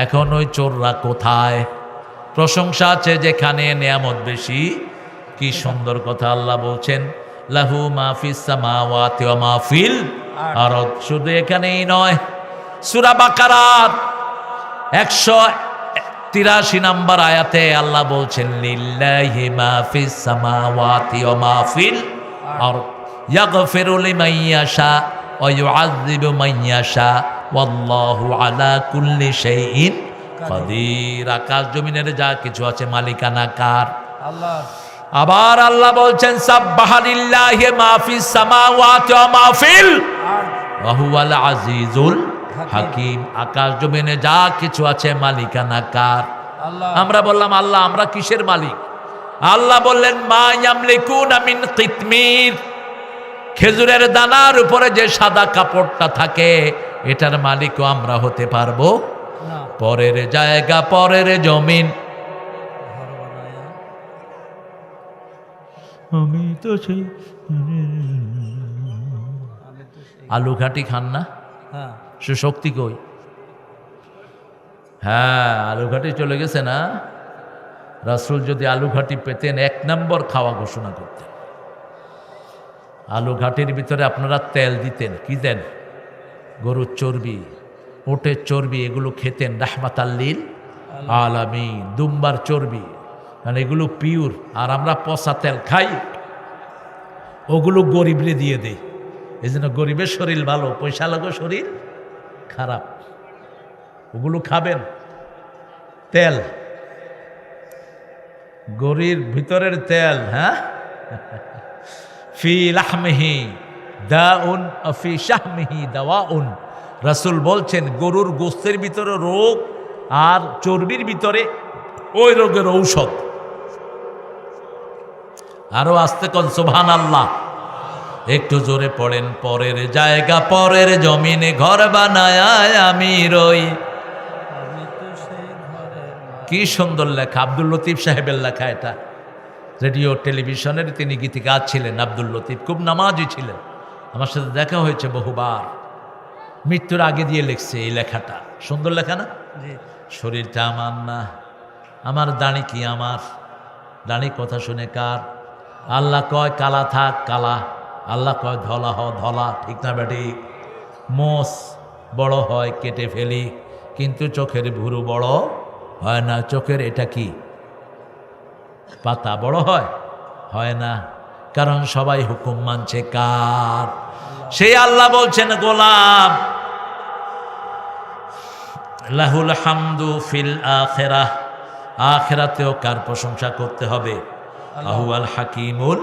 এখন ওই চোররা কোথায়? প্রশংসা আছে যেখানে, নিয়ামত বেশি। কি সুন্দর কথা আল্লাহ বলছেন, লাহু মাহফিস সামাওয়াতি ওয়া মাহফিল আরদ। শুধু এখানেই নয়, সূরা বাকারার 183 নম্বর আয়াতে আল্লাহ বলছেন, লিল্লাহি মাহফিস সামাওয়াতি ওয়া মাহফিল আরদ ইয়াগফিরু লিমান ইয়াশা ওয়া ইউআযযিবু মান ইয়াশা ওয়াল্লাহু আলা কুল্লি শাইইন কাদির। আকাশ জমিনের যা কিছু আছে মালিকানা কার? আল্লাহ। আবার আল্লাহ বলছেন, সাব্বাহা লিল্লাহি মা ফিস সামাওয়াতি ওয়া মা ফিল ওয়া হুয়াল আজিজুল হাকিম। আকাশ জমিনে যা কিছু আছে মালিকানা কার? আল্লাহ। আমরা বললাম আল্লাহ আমরা কিসের মালিক? আল্লাহ বললেন, মা ইয়ামলিকুনা মিন কিতমির, খেজুরের দানার উপরে যে সাদা কাপড়টা থাকে এটার মালিকও আমরা হতে পারবো না। পরের জায়গা, পরের জমিন। ঘর বানায়া। আমি তো সেই আমি তো সেই। আলু ঘাটি খান না, হ্যাঁ। সে শক্তি কই? হ্যাঁ, আলু ঘাটি চলে গেছে না। রাসূল যদি আলু ঘাটি পেতেন 1 নম্বর খাওয়া ঘোষণা করতেন। আলু ঘাটির ভিতরে আপনারা তেল দিতেন, কি দেন? গরুর চর্বি, ওটের চর্বি, এগুলো খেতেন। রাহমাতাল্লিল আলামিন। দুম্বার চর্বি, কারণ এগুলো পিওর। আর আমরা পচা তেল খাই, ওগুলো গরিবরে দিয়ে দেই। এই জন্য গরিবের শরীর ভালো, পয়সা লাগো শরীর খারাপ। ওগুলো খাবেন। তেল, গরির ভিতরের তেল, হ্যাঁ। ফি লাহমিহি দাউন ফি শাহমিহি দাওয়াউন। রাসূল বলছেন গরুর গোস্তের ভিতরে রোগ আর চর্বির ভিতরে ওই রোগের ঔষধ। আরো আস্তে কোন সুবহানাল্লাহ। একটু জোরে পড়েন, পরের জায়গা, পরের জমিনে ঘর বানায় আমি রই। আমি তো সেই ঘরের মালিক। কি সুন্দর লেখা, আব্দুল লতিফ সাহেবের লেখা এটা। রেডিও টেলিভিশনের তিনি গীতিকার ছিলেন আব্দুল লতিফ, খুব নামাজি ছিলেন। আমার সাথে দেখা হয়েছে বহুবার। মৃত্যুর আগে দিয়ে লিখছে এই লেখাটা। সুন্দর লেখা না? জি। শরীরটা আমার না, আমার দাড়ি কি আমার? দাড়ি কথা শুনে কার? আল্লাহ কয় কালা থাক কালা, আল্লাহ কয় ধলা হ ধলা। ঠিক না বেটি? মোষ বড় হয় কেটে ফেলি, কিন্তু চোখের ভুরু বড় হয় না। চোখের এটা কি পাতা বড় হয়? হয় না, কারণ সবাই হুকুম মানছে কার? সেই আল্লাহ বলছেন, গোলাম লাহুল হামদু ফিল আখিরাহ, আখিরাতেও কার প্রশংসা করতে হবে? আহুয়াল হাকিমুল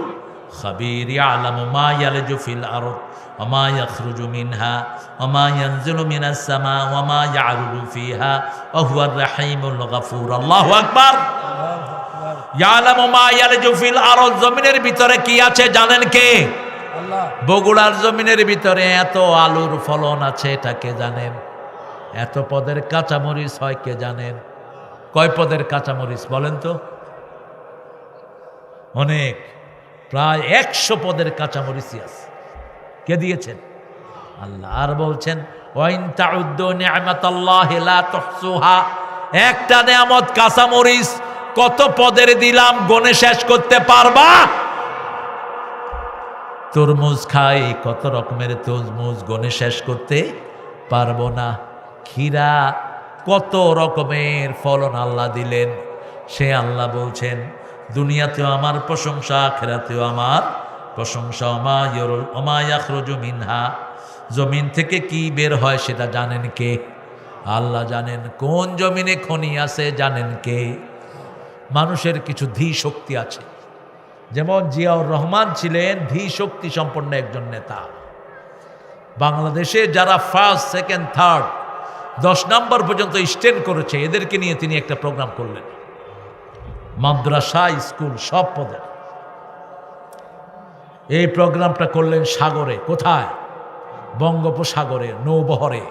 খাবীর। ইয়ালামু মা ইয়ালজু ফিল আরদ ওয়া মা ইয়াখরুজু মিনহা ওয়া মা ইয়ানজিলু মিনাস সামা ওয়া মা ইয়ারুজু ফিহা ওয়া হুয়ার রাহিমুল গফুর। আল্লাহু আকবার। ইয়ালামু মা ইয়ালজু ফিল আরদ, জমিনের ভিতরে কি আছে জানেন কে? আল্লাহ। বগুড়ার জমিনের ভিতরে এত আলুর ফলন আছে, এটা কে জানেন? এত পদের কাঁচামরিচ হয়, কে জানেন? কয় পদের কাঁচামরিচ বলেন তো? অনেক, প্রায় 100 পদের কাঁচামরিচই আছে। কে দিয়েছেন? আল্লাহ। আর বলছেন, ওয়াইন তাউদ্দু নি'মাতাল্লাহি লা তুহসুহা, একটা নিয়ামত কাঁচামরিচ কত পদের দিলাম গণে শেষ করতে পারবা? তরমুজ খাই, কত রকমের তরমুজ গণে শেষ করতে পারবো না। ক্ষীরা, কত রকমের ফলন আল্লাহ দিলেন। সে আল্লাহ বলছেন, দুনিয়াতেও আমার প্রশংসা, আখিরাতেও আমার প্রশংসা। ওমা ইয়াখরুজু মিনহা, জমিন থেকে কি বের হয় সেটা জানেন কে? আল্লাহ জানেন। কোন জমিনে খনি আছে জানেন কে? মানুষের কিছু ধী শক্তি আছে, যেমন জিয়াউর রহমান ছিলেন ধী শক্তি সম্পন্ন একজন নেতা। বাংলাদেশে যারা ফার্স্ট, সেকেন্ড, থার্ড, 10 নম্বর পর্যন্ত স্ট্যান্ড করেছে, এদেরকে নিয়ে তিনি একটা প্রোগ্রাম করলেন। মাদ্রাসা, স্কুল, সব পদে এই প্রোগ্রামটা করলেন সাগরে। কোথায়? বঙ্গোপসাগরে, নৌবহরে।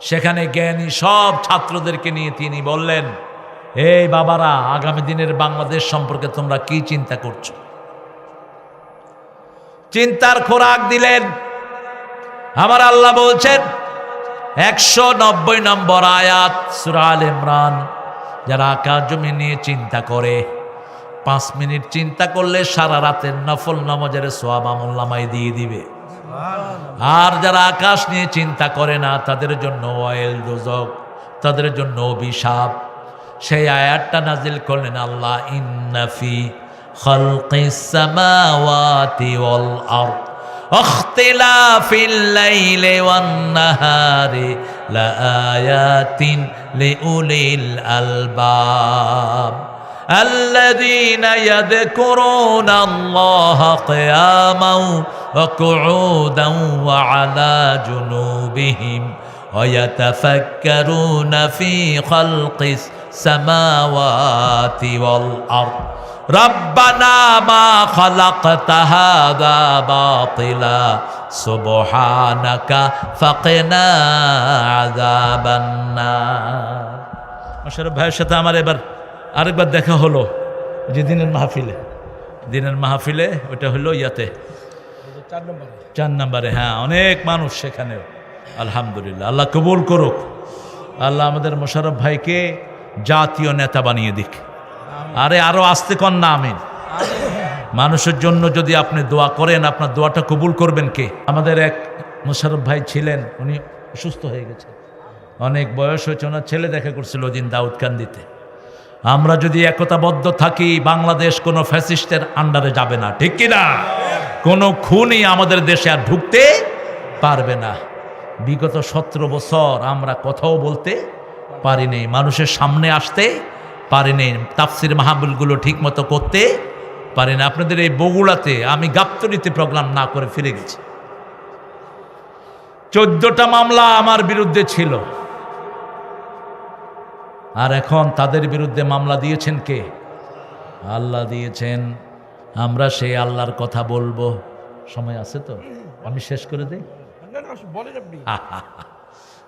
সেখানে জ্ঞানী সব ছাত্রদেরকে নিয়ে তিনি বললেন, এই বাবারা, আগামী দিনের বাংলাদেশ সম্পর্কে তোমরা কি চিন্তা করছো? চিন্তার খোরাক দিলেন। আমার আল্লাহ বলছেন, 190 নম্বর আয়াত সূরা আল ইমরান। যারা আকাশ জমি নিয়ে চিন্তা করে, 5 মিনিট চিন্তা করলে সারা রাতের নফল নামাজের সওয়াব আমলনামায় দিয়ে দিবে। আর যারা আকাশ নিয়ে চিন্তা করে না, তাদের জন্য ওয়াইল দোজক, তাদের জন্য অভিশাপ। সেই আয়াতটা নাজিল করলেন আল্লাহ, ইন্না ফি খালকিস সামাওয়াতি ওয়াল আরদ ইখতিলাফিল লাইলি ওয়ান নাহারি লাআয়াতিন লিউলিল আলবাব الذين يذكرون الله قياما وقعودا وعلى جنوبهم ويتفكرون في خلق السماوات والأرض ربنا ما خلقت هذا باطلا سبحانك فقنا عذاب النار। মোশাররফ ভাইয়ের সাথে আমার এবার আরেকবার দেখা হলো যে দিনের মাহফিলে ওটা হলো ইয়াতে 4 নম্বরে। হ্যাঁ, অনেক মানুষ সেখানে, আলহামদুলিল্লাহ। আল্লাহ কবুল করুক। আল্লাহ আমাদের মোশাররফ ভাইকে জাতীয় নেতা বানিয়ে দিক। আরো আসতে কন না আমিন। মানুষের জন্য যদি আপনি দোয়া করেন, আপনার দোয়াটা কবুল করবেন কে? আমাদের এক মোশাররফ ভাই ছিলেন, উনি অসুস্থ হয়ে গেছে, অনেক বয়স হয়েছে। ওনার ছেলে দেখা করছিল ওদিন দাউদকান্দিতে। আমরা যদি একতাবদ্ধ থাকি, বাংলাদেশ কোনো ফ্যাসিস্টের আন্ডারে যাবে না, ঠিক কিনা? কোনো খুনই আমাদের দেশে আর ঢুকতে পারবে না। বিগত 17 বছর আমরা কথাও বলতে পারি নাই, মানুষের সামনে আসতে পারি নাই, তাফসির মাহফিলগুলো ঠিক মতো করতে পারি না। আপনাদের এই বগুড়াতে আমি গাবতলীতে প্রোগ্রাম না করে ফিরে গেছি। 14টা মামলা আমার বিরুদ্ধে ছিল, আর এখন তাদের বিরুদ্ধে মামলা দিয়েছেন কে? আল্লাহ দিয়েছেন। আমরা সেই আল্লাহর কথা বলবো। সময় আছে তো? আমি শেষ করে দিই।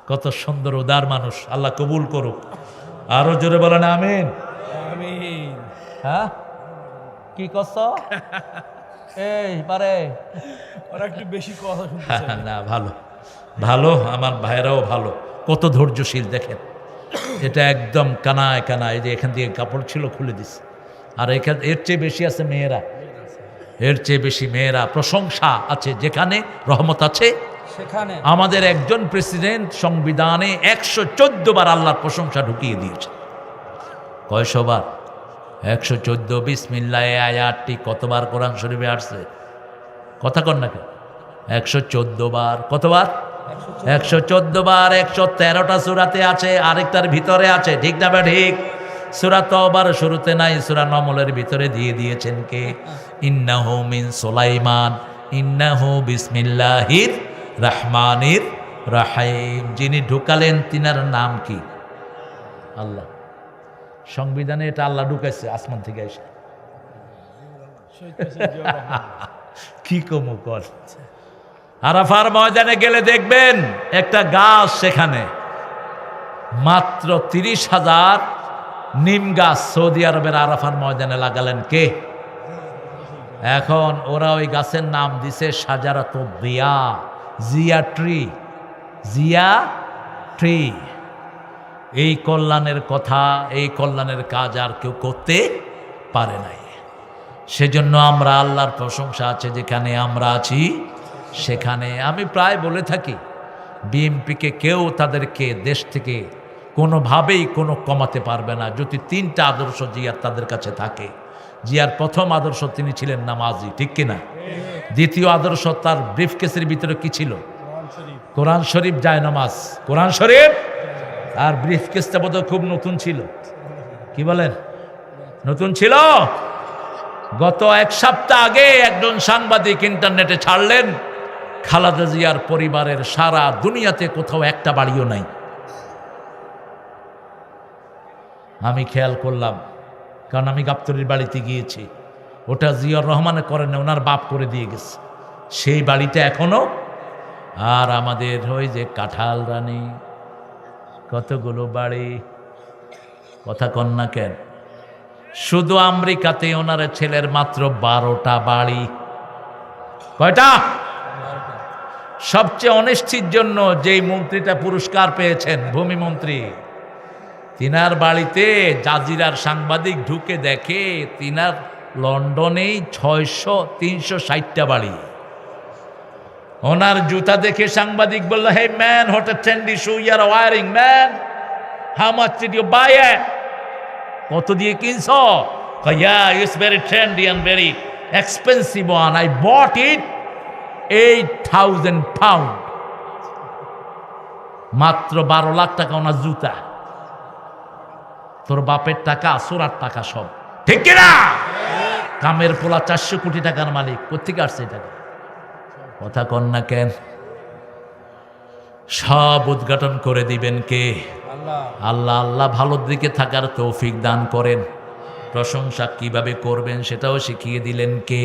কত সুন্দর উদার মানুষ, আল্লাহ কবুল করুক। আরো জোরে বলেন আমিন। হ্যাঁ, কি করছ? এই পারে একটু বেশি কথা না, ভালো ভালো, আমার ভাইরাও ভালো, কত ধৈর্যশীল দেখেন। এটা একদম কানায় কানায়, যে এখান থেকে কাপড় ছিল খুলে দিছে। আর এখান এর চেয়ে বেশি আছে মেয়েরা, এর চেয়ে বেশি মেয়েরা। প্রশংসা আছে যেখানে, রহমত আছে সেখানে। আমাদের আমাদের একজন প্রেসিডেন্ট সংবিধানে 114 বার আল্লাহর প্রশংসা ঢুকিয়ে দিয়েছে। কয়শো বার? 114। বিসমিল্লাহ আয়াতটি কতবার কোরআন শরীফে আসছে? কথা কন না কেন? 114 বার। কতবার? 114 বার। 113টা সূরাতে আছে, আরেকটার ভিতরে আছে, ঠিক না? ঠিক। সূরা তওবার শুরুতে নাই, সূরা নমলের ভিতরে দিয়ে দিয়েছেন কে? ইন্নাহু মিন সুলাইমান ইন্নাহু বিসমিল্লাহির রহমানির রহিম। যিনি ঢুকালেন তিনার নাম কি? আল্লাহ। সংবিধানে এটা আল্লাহ ঢুকাইছে আসমান থেকে এসে। কি কমু কর। আরাফার ময়দানে গেলে দেখবেন একটা গাছ, সেখানে মাত্র 30,000 নিম গাছ সৌদি আরবের আরাফার ময়দানে লাগালেন কে? এখন ওরা ওই গাছের নাম দিছে শাজারাত জিয়া, জিয়া ট্রি, জিয়া ট্রি। এই কল্যাণের কথা, এই কল্যাণের কাজ আর কেউ করতে পারে নাই। সেজন্য আমরা আল্লাহর প্রশংসা আছে যেখানে আমরা আছি সেখানে। আমি প্রায় বলে থাকি, বিএনপিকে কেউ তাদেরকে দেশ থেকে কোনোভাবেই কোনো কমাতে পারবে না যদি 3টা আদর্শ জিয়ার তাদের কাছে থাকে। জিয়ার প্রথম আদর্শ, তিনি ছিলেন নামাজি, ঠিক কিনা? দ্বিতীয় আদর্শ, তার ব্রিফকেসের ভিতরে কি ছিল? কোরআন শরীফ, জায়নামাজ, কোরআন শরীফ। আর ব্রিফকেসটা বোধহয় খুব নতুন ছিল। কি বলেন? নতুন ছিল। গত 1 সপ্তাহ আগে একজন সাংবাদিক ইন্টারনেটে ছাড়লেন, খালেদা জিয়ার পরিবারের সারা দুনিয়াতে কোথাও একটা বাড়িও নাই। আমি খেয়াল করলাম, কারণ আমি গাবতলীর বাড়িতে গিয়েছি। ওটা জিয়াউর রহমানে করেন না, ওনার বাপ করে দিয়ে গেছে সেই বাড়িটা এখনো। আর আমাদের ওই যে কাঁঠাল রানী, কতগুলো বাড়ি, কথা কন না কেন? শুধু আমেরিকাতে ওনার ছেলের মাত্র 12টা বাড়ি। কয়টা? সবচেয়ে অনেস্টির জন্য যেই মন্ত্রীটা পুরস্কার পেয়েছেন, ভূমি মন্ত্রী, তিনার বাড়িতে জাজিরার সাংবাদিক ঢুকে দেখে তিনার লন্ডনেই 360টা বাড়ি। ওনার জুতা দেখে সাংবাদিক বলল, hey man, what a trendy shoe you are wearing man, how much did you buy it? কত দিয়ে কিনছো? Yeah, it's very trendy and very expensive one. I bought it 8,000 pound. মাত্র 12 লাখ টাকা ওনার জুতা। তোর বাপের টাকা, আসুরার টাকা সব, ঠিক কিনা? কামের পোলা 400 কোটি টাকার মালিক, কোথেকে আসছে এটা? কথা কন না কেন? সব উদ্ঘাটন করে দিবেন কে? আল্লাহ। আল্লাহ ভালোর দিকে থাকার তৌফিক দান করেন। প্রশংসা কিভাবে করবেন সেটাও শিখিয়ে দিলেন কে?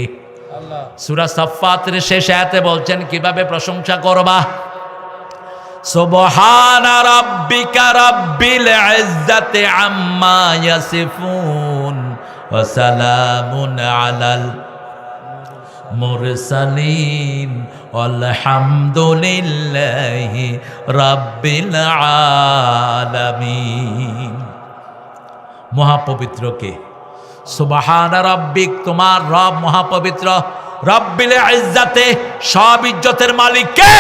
সূরা সাফফাতের শেষ আয়াতে বলছেন কিভাবে প্রশংসা করবা। সুবহানা রাব্বিকা রাব্বিল ইজ্জাতি আম্মা ইয়াসিফুন ওয়া সালামুন আলাল মুরসালিন আলহামদুলিল্লাহি রাব্বিল আলামিন। মহাপবিত্র কে? সুবহানা রাব্বিক, তোমার রব মহাপবিত্র। রাব্বিল ইজ্জাতে, সব ইজ্জতের মালিক কে?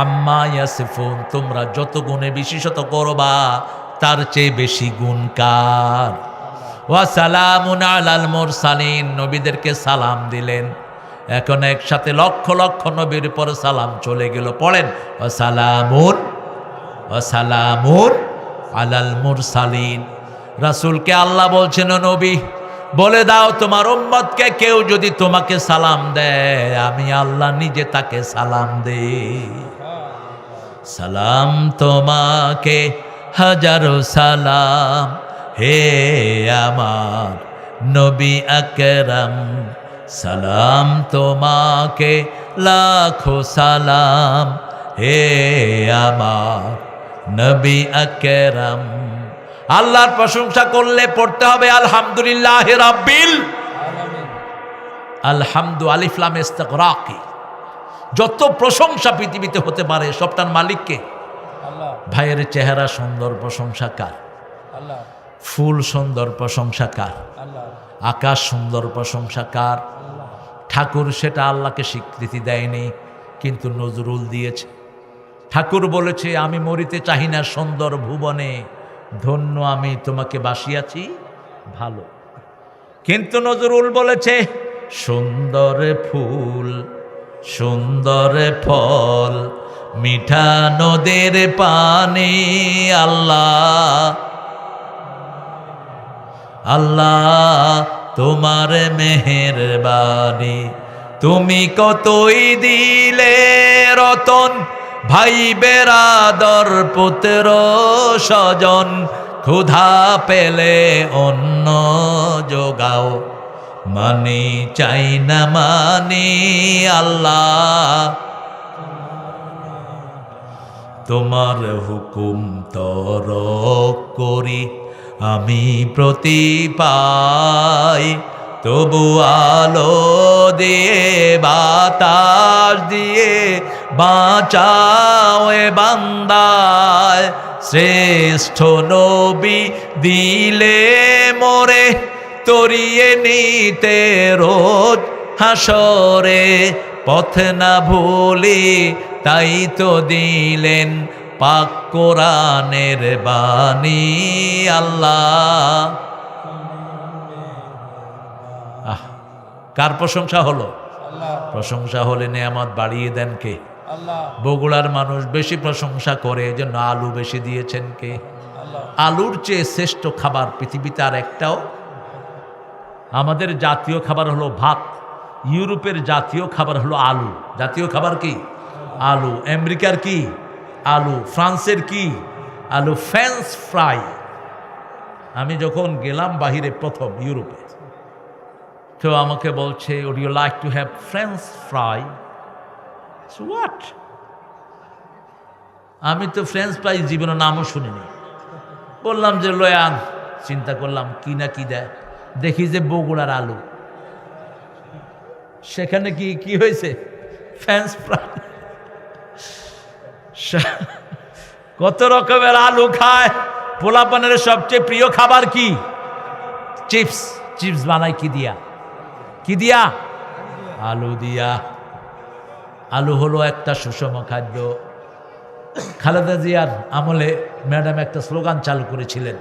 আম্মা ইয়াসিফুন, তোমরা যত গুণে বিশেষত করবা তার চেয়ে বেশি গুণ কার? ওয়া সালামুন আলাল মুরসালিন, নবীদেরকে সালাম দিলেন। এখন একসাথে লক্ষ লক্ষ নবীর উপর সালাম চলে গেল। পড়েন, ওয়া সালামুন আলাল মুরসালিন। রাসূলকে আল্লাহ বলছেন, নবী বলে দাও তোমার উম্মতকে কেউ যদি তোমাকে সালাম দেয়, আমি আল্লাহ নিজে তাকে সালাম দেই। সালাম তোমাকে হাজারো সালাম, হে আমার নবী আকরাম। সালাম তোমাকে লাখো সালাম, হে আমার নবী আকরাম। আল্লাহর প্রশংসা করলে পড়তে হবে আলহামদুলিল্লাহ রাব্বিল আলামিন। আলহামদু আলিফ লাম ইস্তিগরাকি। যত প্রশংসা পৃথিবীতে হতে পারে সবটার মালিককে? আল্লাহ। ভাইয়ের চেহারা সুন্দর, প্রশংসা কার? আল্লাহ। ফুল সুন্দর, প্রশংসা কার? আল্লাহ। আকাশ সুন্দর, প্রশংসা কার? আল্লাহ। ঠাকুর সেটা আল্লাহকে স্বীকৃতি দেয়নি, কিন্তু নজরুল দিয়েছে। ঠাকুর বলেছে, আমি মরিতে চাহি না সুন্দর ভুবনে, ধন্য আমি তোমাকে বাসিয়াছি ভালো। কিন্তু নজরুল বলেছে, সুন্দর ফুল সুন্দর ফল মিঠা নদের পানি। আল্লাহ আল্লাহ তোমার মেহেরবানি, তুমি কতই দিলে রতন, ভাই বেরাদর পুত্র স্বজন, ক্ষুধা পেলে অন্ন যোগাও, মানি চাই না মানি। আল্লাহ তোমার হুকুম তরক করি আমি প্রতি পাই, তবু আলো দিয়ে বাতাস দিয়ে বাঁচাও এ বান্দায়। শ্রেষ্ঠ নবী দিলে মোরে তরিয়ে নিতে রোজ হাসরে, পথ না ভুলি তাই তো দিলেন পাক কোরআনের বাণী। আল্লাহ কার প্রশংসা হলো? প্রশংসা হলে নেয়ামত বাড়িয়ে দেন কে? বগুড়ার মানুষ বেশি প্রশংসা করে, এজন্য আলু বেশি দিয়েছেন কে? আলুর চেয়ে শ্রেষ্ঠ খাবার পৃথিবীতে আর একটাও। আমাদের জাতীয় খাবার হলো ভাত, ইউরোপের জাতীয় খাবার হলো আলু। জাতীয় খাবার কি? আলু। আমেরিকার কি? আলু। ফ্রান্সের কি? আলু। French fry. আমি যখন গেলাম বাহিরে প্রথম ইউরোপে, তো আমাকে বলছে, would you like to have French fry? What? আমি তো ফ্রেঞ্চ ফ্রাই জীবনে নামও শুনিনি। বললাম যে লয়ান। চিন্তা করলাম কি না কি দেয়, দেখি যে বগুড়ার আলু। সেখানে কি কি হয়েছে? ফ্রেঞ্চ ফ্রাই, কত রকমের আলু খায়। পোলাপানের সবচেয়ে প্রিয় খাবার কি? চিপস। চিপস বানায় কি দিয়া? কি দিয়া? আলু দিয়া। আলু হলো একটা সুষম খাদ্য। খালেদা জিয়ার আমলে ম্যাডাম একটা স্লোগান চালু করেছিলেন,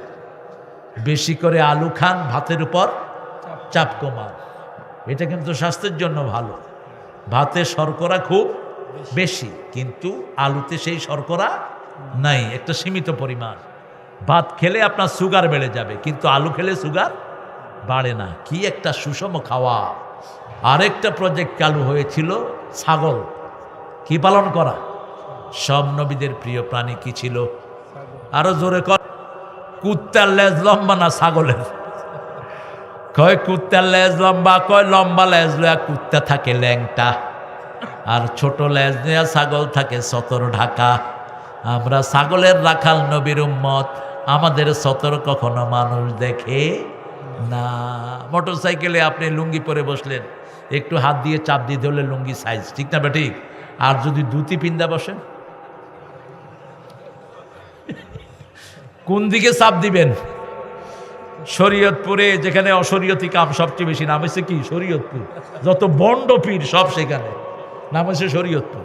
বেশি করে আলু খান, ভাতের উপর চাপ কমান। এটা কিন্তু স্বাস্থ্যের জন্য ভালো। ভাতে শর্করা খুব বেশি, কিন্তু আলুতে সেই শর্করা নাই, একটা সীমিত পরিমাণ। ভাত খেলে আপনার সুগার বেড়ে যাবে, কিন্তু আলু খেলে সুগার বাড়ে না। কি একটা সুষম খাওয়া। আরেকটা প্রজেক্ট চালু হয়েছিল, ছাগল কি পালন করা। সব নবীদের প্রিয় প্রাণী কি ছিল? আরো জোরে কর। কুত্তার লেজ লম্বা না ছাগলের? কয় কুত্তার লেজ লম্বা, কয় লম্বা লেজ লয়া কুত্তা থাকে ল্যাংটা, আর ছোট লেজ নেয়া ছাগল থাকে সতর ঢাকা। আমরা ছাগলের রাখাল নবীর উম্মত, আমাদের সতর কখনো মানুষ দেখে না। মোটর সাইকেলে আপনি লুঙ্গি পরে বসলেন, একটু হাত দিয়ে চাপ দিয়ে ধরলে লুঙ্গি সাইজ, ঠিক না বেঠিক? আর যদি ধুতি পিন্দা বসেন, কোন দিকে চাপ দিবেন? শরীয়তপুরে, যেখানে অশরীয়তি কাম সবচেয়ে বেশি, নাম হচ্ছে কি? শরীয়তপুর। যত বন্ড পীর সব সেখানে, নাম হচ্ছে শরীয়তপুর।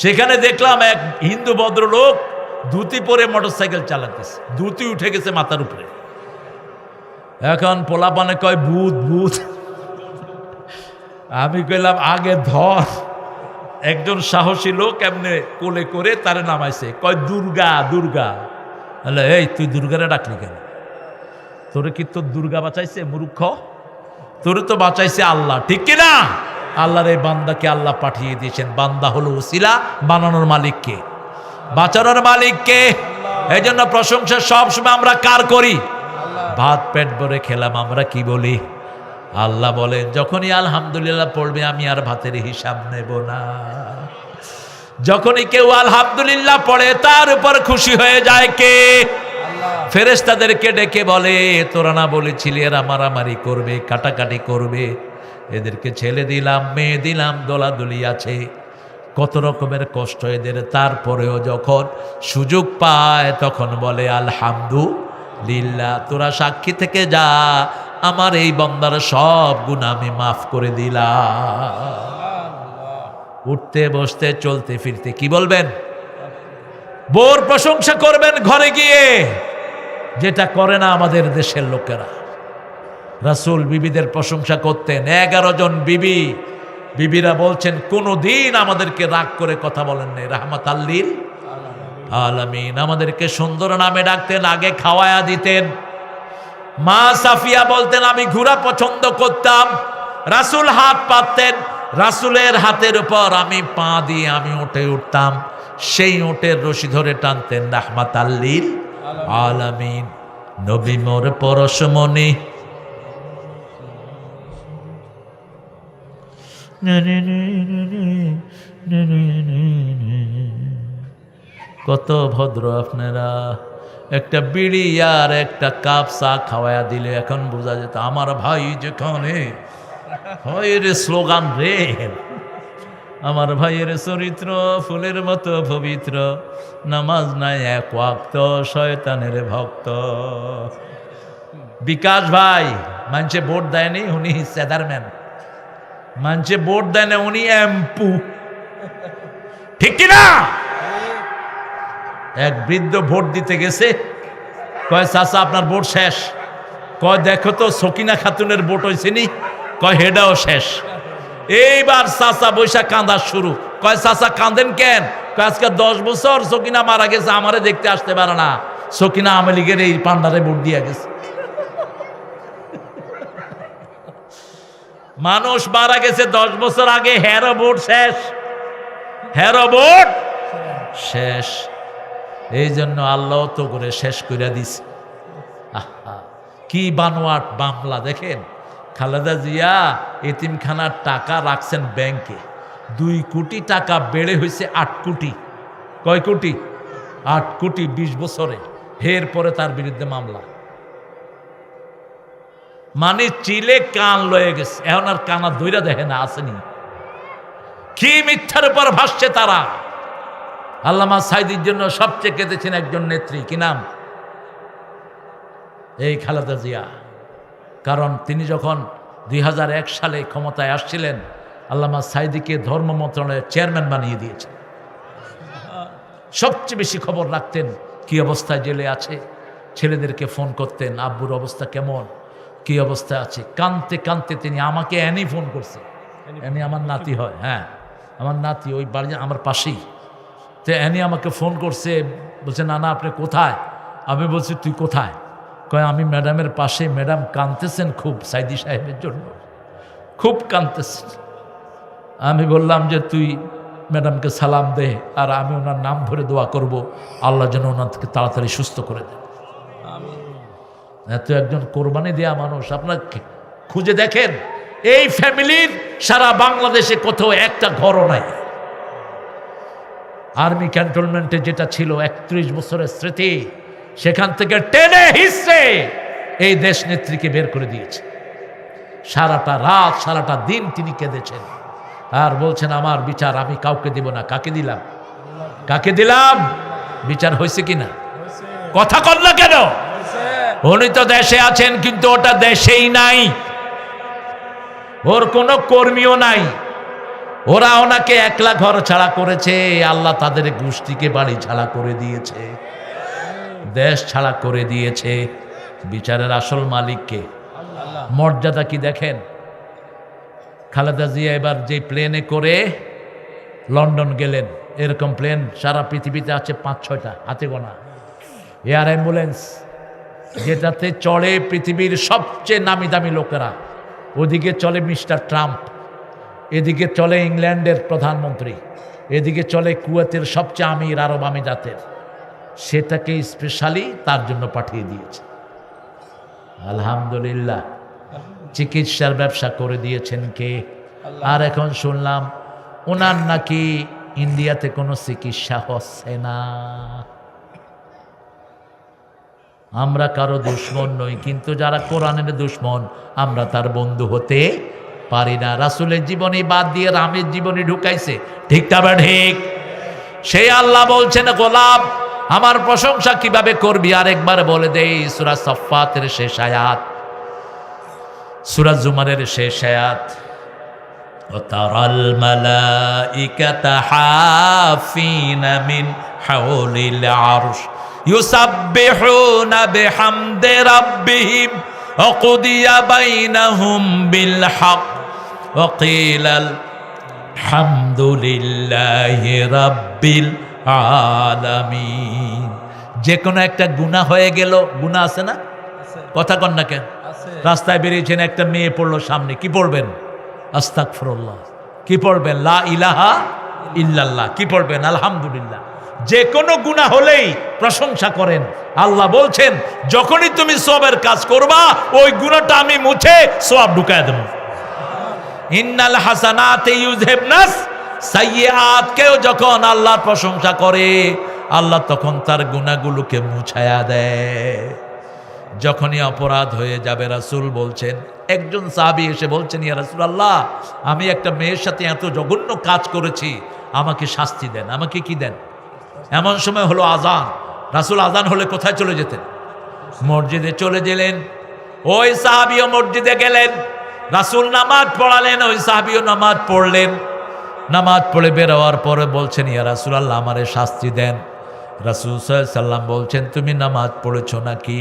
সেখানে দেখলাম এক হিন্দু ভদ্রলোক ধুতি পরে মোটর সাইকেল চালাতেছে, ধুতি উঠে গেছে মাথার উপরে। এখন পোলাপানে কয় ভূত ভূত। আমি কইলাম আগে ধর। একজন সাহসী লোক এমনি কোলে করে তারে নামাইছে, কয় দুর্গা দুর্গা। এই তুই দুর্গারে ডাকলি কেন? তোরে কি তোর দুর্গা বাঁচাইছে মূর্খ? তোরে তো বাঁচাইছে আল্লাহ, ঠিক কিনা? আল্লাহর এই বান্দাকে আল্লাহ পাঠিয়ে দিয়েছেন। বান্দা হলো উসিলা, বানানোর মালিককে, বাঁচানোর মালিককে। এই জন্য প্রশংসা সবসময় আমরা কার করি? ভাত পেট ভরে খেলাম, আমরা কি বলি? আল্লাহ বলেন যখনই আলহামদুলিল্লাহ পড়বে আমি আর ভাতের হিসাব নেব না। যখনই কেউ আলহামদুলিল্লাহ পড়ে তার উপর খুশি হয়ে যায় কে? ফেরেশতাদেরকে ডেকে বলে, তোরা না বলেছিলি এরা মারামারি করবে, কাটাকাটি করবে, এদেরকে ছেলে দিলাম, মেয়ে দিলাম, দোলাদুলি আছে, কত রকমের কষ্ট এদের, তারপরেও যখন সুযোগ পায় তখন বলে আলহামদুলিল্লাহ। তোরা সাক্ষী থেকে যা, আমার এই বান্দার সব গুনাহ আমি মাফ করে দিলাম। উঠতে বসতে চলতে ফিরতে কি বলবেন? বোর প্রশংসা করবেন ঘরে গিয়ে, যেটা করে না আমাদের দেশের লোকেরা। রাসূল বিবিদের প্রশংসা করতেন, 11 জন বিবি। বিবিরা বলছেন কোনদিন আমাদেরকে রাগ করে কথা বলেন নাই, রাহমাতাল লিল আলামিন। আমাদেরকে সুন্দর নামে ডাকতেন, আগে খাওয়ায়া দিতেন। মা সাফিয়া বলতেন আমি ঘোড়া পছন্দ করতাম, রাসূল হাত পাততেন, রাসূলের হাতের উপর আমি পা দিয়ে আমি উঠে উঠতাম, সেই উটের রশি ধরে টানতেন রাহমাতাল লিল আলামিন। নবী মোর পরশমণি, কত ভদ্র আপনারা। একটা বিড়ি আর একটা কাপ চা খাওয়ায়া দিলে এখন বোঝা যেত আমার ভাই যেখানে হয় রে, স্লোগান রে, আমার ভাইয়ের চরিত্র ফুলের মতো পবিত্র, নামাজ নাই এক ওয়াক্ত, শয়তানের ভক্ত। বিকাশ ভাই মানুষে ভোট দেয়নি, উনি চেয়ারম্যান। মানুষে ভোট দেয় না, উনি এমপু, ঠিক কিনা? এক বৃদ্ধ ভোট দিতে গেছে, কয় চাচা আপনার ভোট শেষ। কয় দেখো তো সকিনা খাতুনের ভোট হয়েছে নি? কয় হেডাও শেষ। এইবার চাচা বৈশা কাঁদা শুরু। কয় চাচা কাঁদেন কেন? কয় আজকে 10 বছর সকিনা মারা গেছে, আমারে দেখতে আসতে পারে না। সকিনা আওয়ামী লীগের এই পান্ডারে ভোট দিয়ে গেছে। মানুষ মারা গেছে 10 বছর আগে, হেরো ভোট শেষ, হেরো ভোট শেষ। এই জন্য আল্লাহ তো করে শেষ করে দিছে। কি বানোয়াট মামলা দেখেন। খালেদা জিয়া এতিমখানার টাকা রাখছেন ব্যাংকে, 2 কোটি টাকা বেড়ে হয়েছে 8 কোটি। কয় কোটি? 8 কোটি 20 বছরে। এর পরে তার বিরুদ্ধে মামলা। মানে চিলে কান লয়ে গেছে, এখন আর কানা ধইরা দেখে না আসেনি। কি মিথ্যার উপর ভাসছে তারা। আল্লামা সাঈদীর জন্য সবচেয়ে কেঁদেছেন একজন নেত্রী, কি নাম? এই খালেদা জিয়া। কারণ তিনি যখন 2001 সালে ক্ষমতায় আসছিলেন, আল্লামা সাঈদীকে ধর্ম মন্ত্রণালয়ের চেয়ারম্যান বানিয়ে দিয়েছেন। সবচেয়ে বেশি খবর রাখতেন কি অবস্থায় জেলে আছে, ছেলেদেরকে ফোন করতেন, আব্বুর অবস্থা কেমন, কি অবস্থা আছে। কাঁদতে কাঁদতে তিনি আমাকে অ্যানি ফোন করছে। অ্যানি আমার নাতি হয়, হ্যাঁ আমার নাতি, ওই বাড়ি আমার পাশেই। তো অ্যানি আমাকে ফোন করছে, বলছে নানা আপনি কোথায়? আমি বলছি তুই কোথায়? কয় আমি ম্যাডামের পাশে, ম্যাডাম কাঁদতেছেন খুব, সাঈদী সাহেবের জন্য খুব কাঁদতেছেন। আমি বললাম যে তুই ম্যাডামকে সালাম দে, আর আমি ওনার নাম ধরে দোয়া করব আল্লাহ যেন ওনাকে তাড়াতাড়ি সুস্থ করে দেন। এত একজন কোরবানি দেয়া মানুষ, আপনার খুঁজে দেখেন এই ফ্যামিলির সারা বাংলাদেশে কোথাও একটা ঘরও নাই। আর্মি ক্যান্টনমেন্টে যেটা ছিল 31 বছরের স্মৃতি, সেখান থেকে টেনে হিসে এই দেশ নেত্রীকে বের করে দিয়েছে। সারাটা রাত সারাটা দিন তিনি কেঁদেছেন আর বলছেন আমার বিচার আমি কাউকে দিব না। কাকে দিলাম? কাকে দিলাম? বিচার হয়েছে কিনা? কথা কর না কেন? উনি তো দেশে আছেন, কিন্তু ওটা দেশেই নাই, ওর কোনো কর্মীও নাই। ওরা ওনাকে একলা ঘর ছাড়া করেছে, আল্লাহ তাদের গোষ্ঠীকে বাড়ি ছাড়া করে দিয়েছে, দেশ ছাড়া করে দিয়েছে। বিচারের আসল মালিককে, মর্যাদা কি দেখেন। খালেদা জিয়া এবার যে প্লেনে করে লন্ডন গেলেন, এরকম প্লেন সারা পৃথিবীতে আছে 5-6টা, হাতে গোনা। এয়ার অ্যাম্বুলেন্স যেটাতে চড়ে পৃথিবীর সবচেয়ে নামি দামি লোকেরা, ওদিকে চলে মিস্টার ট্রাম্প, এদিকে চলে ইংল্যান্ডের প্রধানমন্ত্রী, এদিকে চলে কুয়েতের সবচেয়ে আমির আরব আমিরাতের, সেটাকে স্পেশালি তার জন্য পাঠিয়ে দিয়েছে। আলহামদুলিল্লাহ। চিকিৎসার ব্যবসা করে দিয়েছেন কে? আর এখন শুনলাম ওনার নাকি ইন্ডিয়াতে কোনো চিকিৎসা হচ্ছে না। আমরা কারো দুশ্মন নই, কিন্তু যারা কোরআনের দুশ্মন আমরা তার বন্ধু হতে পারি না। রাসূলের জীবনী বাদ দিয়ে রামের জীবনী ঢুকাইছে, ঠিক না বা ঠিক? সেই আল্লাহ বলছেন গোলাম আমার প্রশংসা কিভাবে করবি, আরেকবার বলে দেই। সূরা সাফফাতের শেষ আয়াত, সূরা জুমারের শেষ আয়াত, ওয়াতারাল মালাইকাতা হাফিনা মিন হাওলিল আরশ ইউসাব্বিহুনা বিহামদি রাব্বিহিম ওয়া কুদিয়া বাইনাহুম বিল হক ওয়া কিলা আলহামদুলিল্লাহি রাব্বিল আলামিন। যে কোনো একটা গুনাহ হয়ে গেল, গুনাহ আছে না? কথা কন না কেন? রাস্তায় বেরিয়েছেন, একটা মেয়ে পড়লো সামনে, কি পড়বেন? আস্তাগফিরুল্লাহ। কি পড়বেন? লা ইলাহা ইল্লাল্লাহ। কি পড়বেন? আলহামদুলিল্লাহ। যে কোনো গুনাহ হলেই প্রশংসা করেন। আল্লাহ বলছেন যখনই তুমি সওয়াবের কাজ করবা, ওই গুনাহটা আমি মুছে সওয়াব ঢুকায় দেব। ইন্নাল হাসানাতি ইউযহিবনাস সাইয়্যাত। কেউ যখন আল্লাহর প্রশংসা করে, আল্লাহ তখন তার গুনাহগুলোকে মুছায়া দেয়। যখনই অপরাধ হয়ে যাবে, রাসূল বলছেন, একজন সাহাবী এসে বলছেন, ইয়া রাসূলুল্লাহ আমি একটা মেয়ের সাথে এত জঘন্য কাজ করেছি, আমাকে শাস্তি দেন। আমাকে কি দেন? এমন সময় হলো আজান। রাসূল আজান হলে কোথায় চলে যেতেন? মসজিদে চলে গেলেন। ওই সাহাবীও মসজিদে গেলেন, রাসূল নামাজ পড়ালেন, ওই সাহাবীও নামাজ পড়লেন। নামাজ পড়ে বেরোয়ার পরে বলছেন, ইয়া রাসূলুল্লাহ আমারে শাস্তি দেন। রাসূল সাল্লাল্লাহু আলাইহি সাল্লাম বলছেন, তুমি নামাজ পড়েছো নাকি?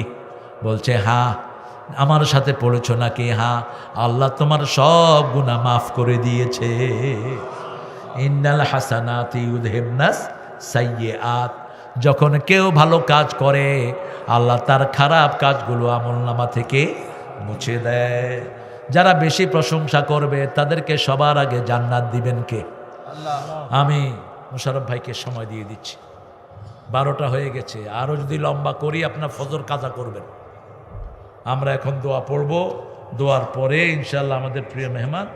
বলছে হ্যাঁ। আমার সাথে পড়েছো নাকি? হ্যাঁ। আল্লাহ তোমার সব গুনাহ মাফ করে দিয়েছে। ইন্নাল হাসানাতি ইউযহিবনাস সাইয়্যাত। যখন কেউ ভালো কাজ করে, আল্লাহ তার খারাপ কাজগুলো আমলনামা থেকে মুছে দেয়। যারা বেশি প্রশংসা করবে তাদেরকে সবার আগে জান্নাত দিবেন কে? আমি মুশাররফ ভাইকে সময় দিয়ে দিচ্ছি, 12টা হয়ে গেছে। আরও যদি লম্বা করি আপনার ফজর কাজা করবেন। আমরা এখন দোয়া পড়ব, দোয়ার পরে ইনশাআল্লাহ আমাদের প্রিয় মেহমান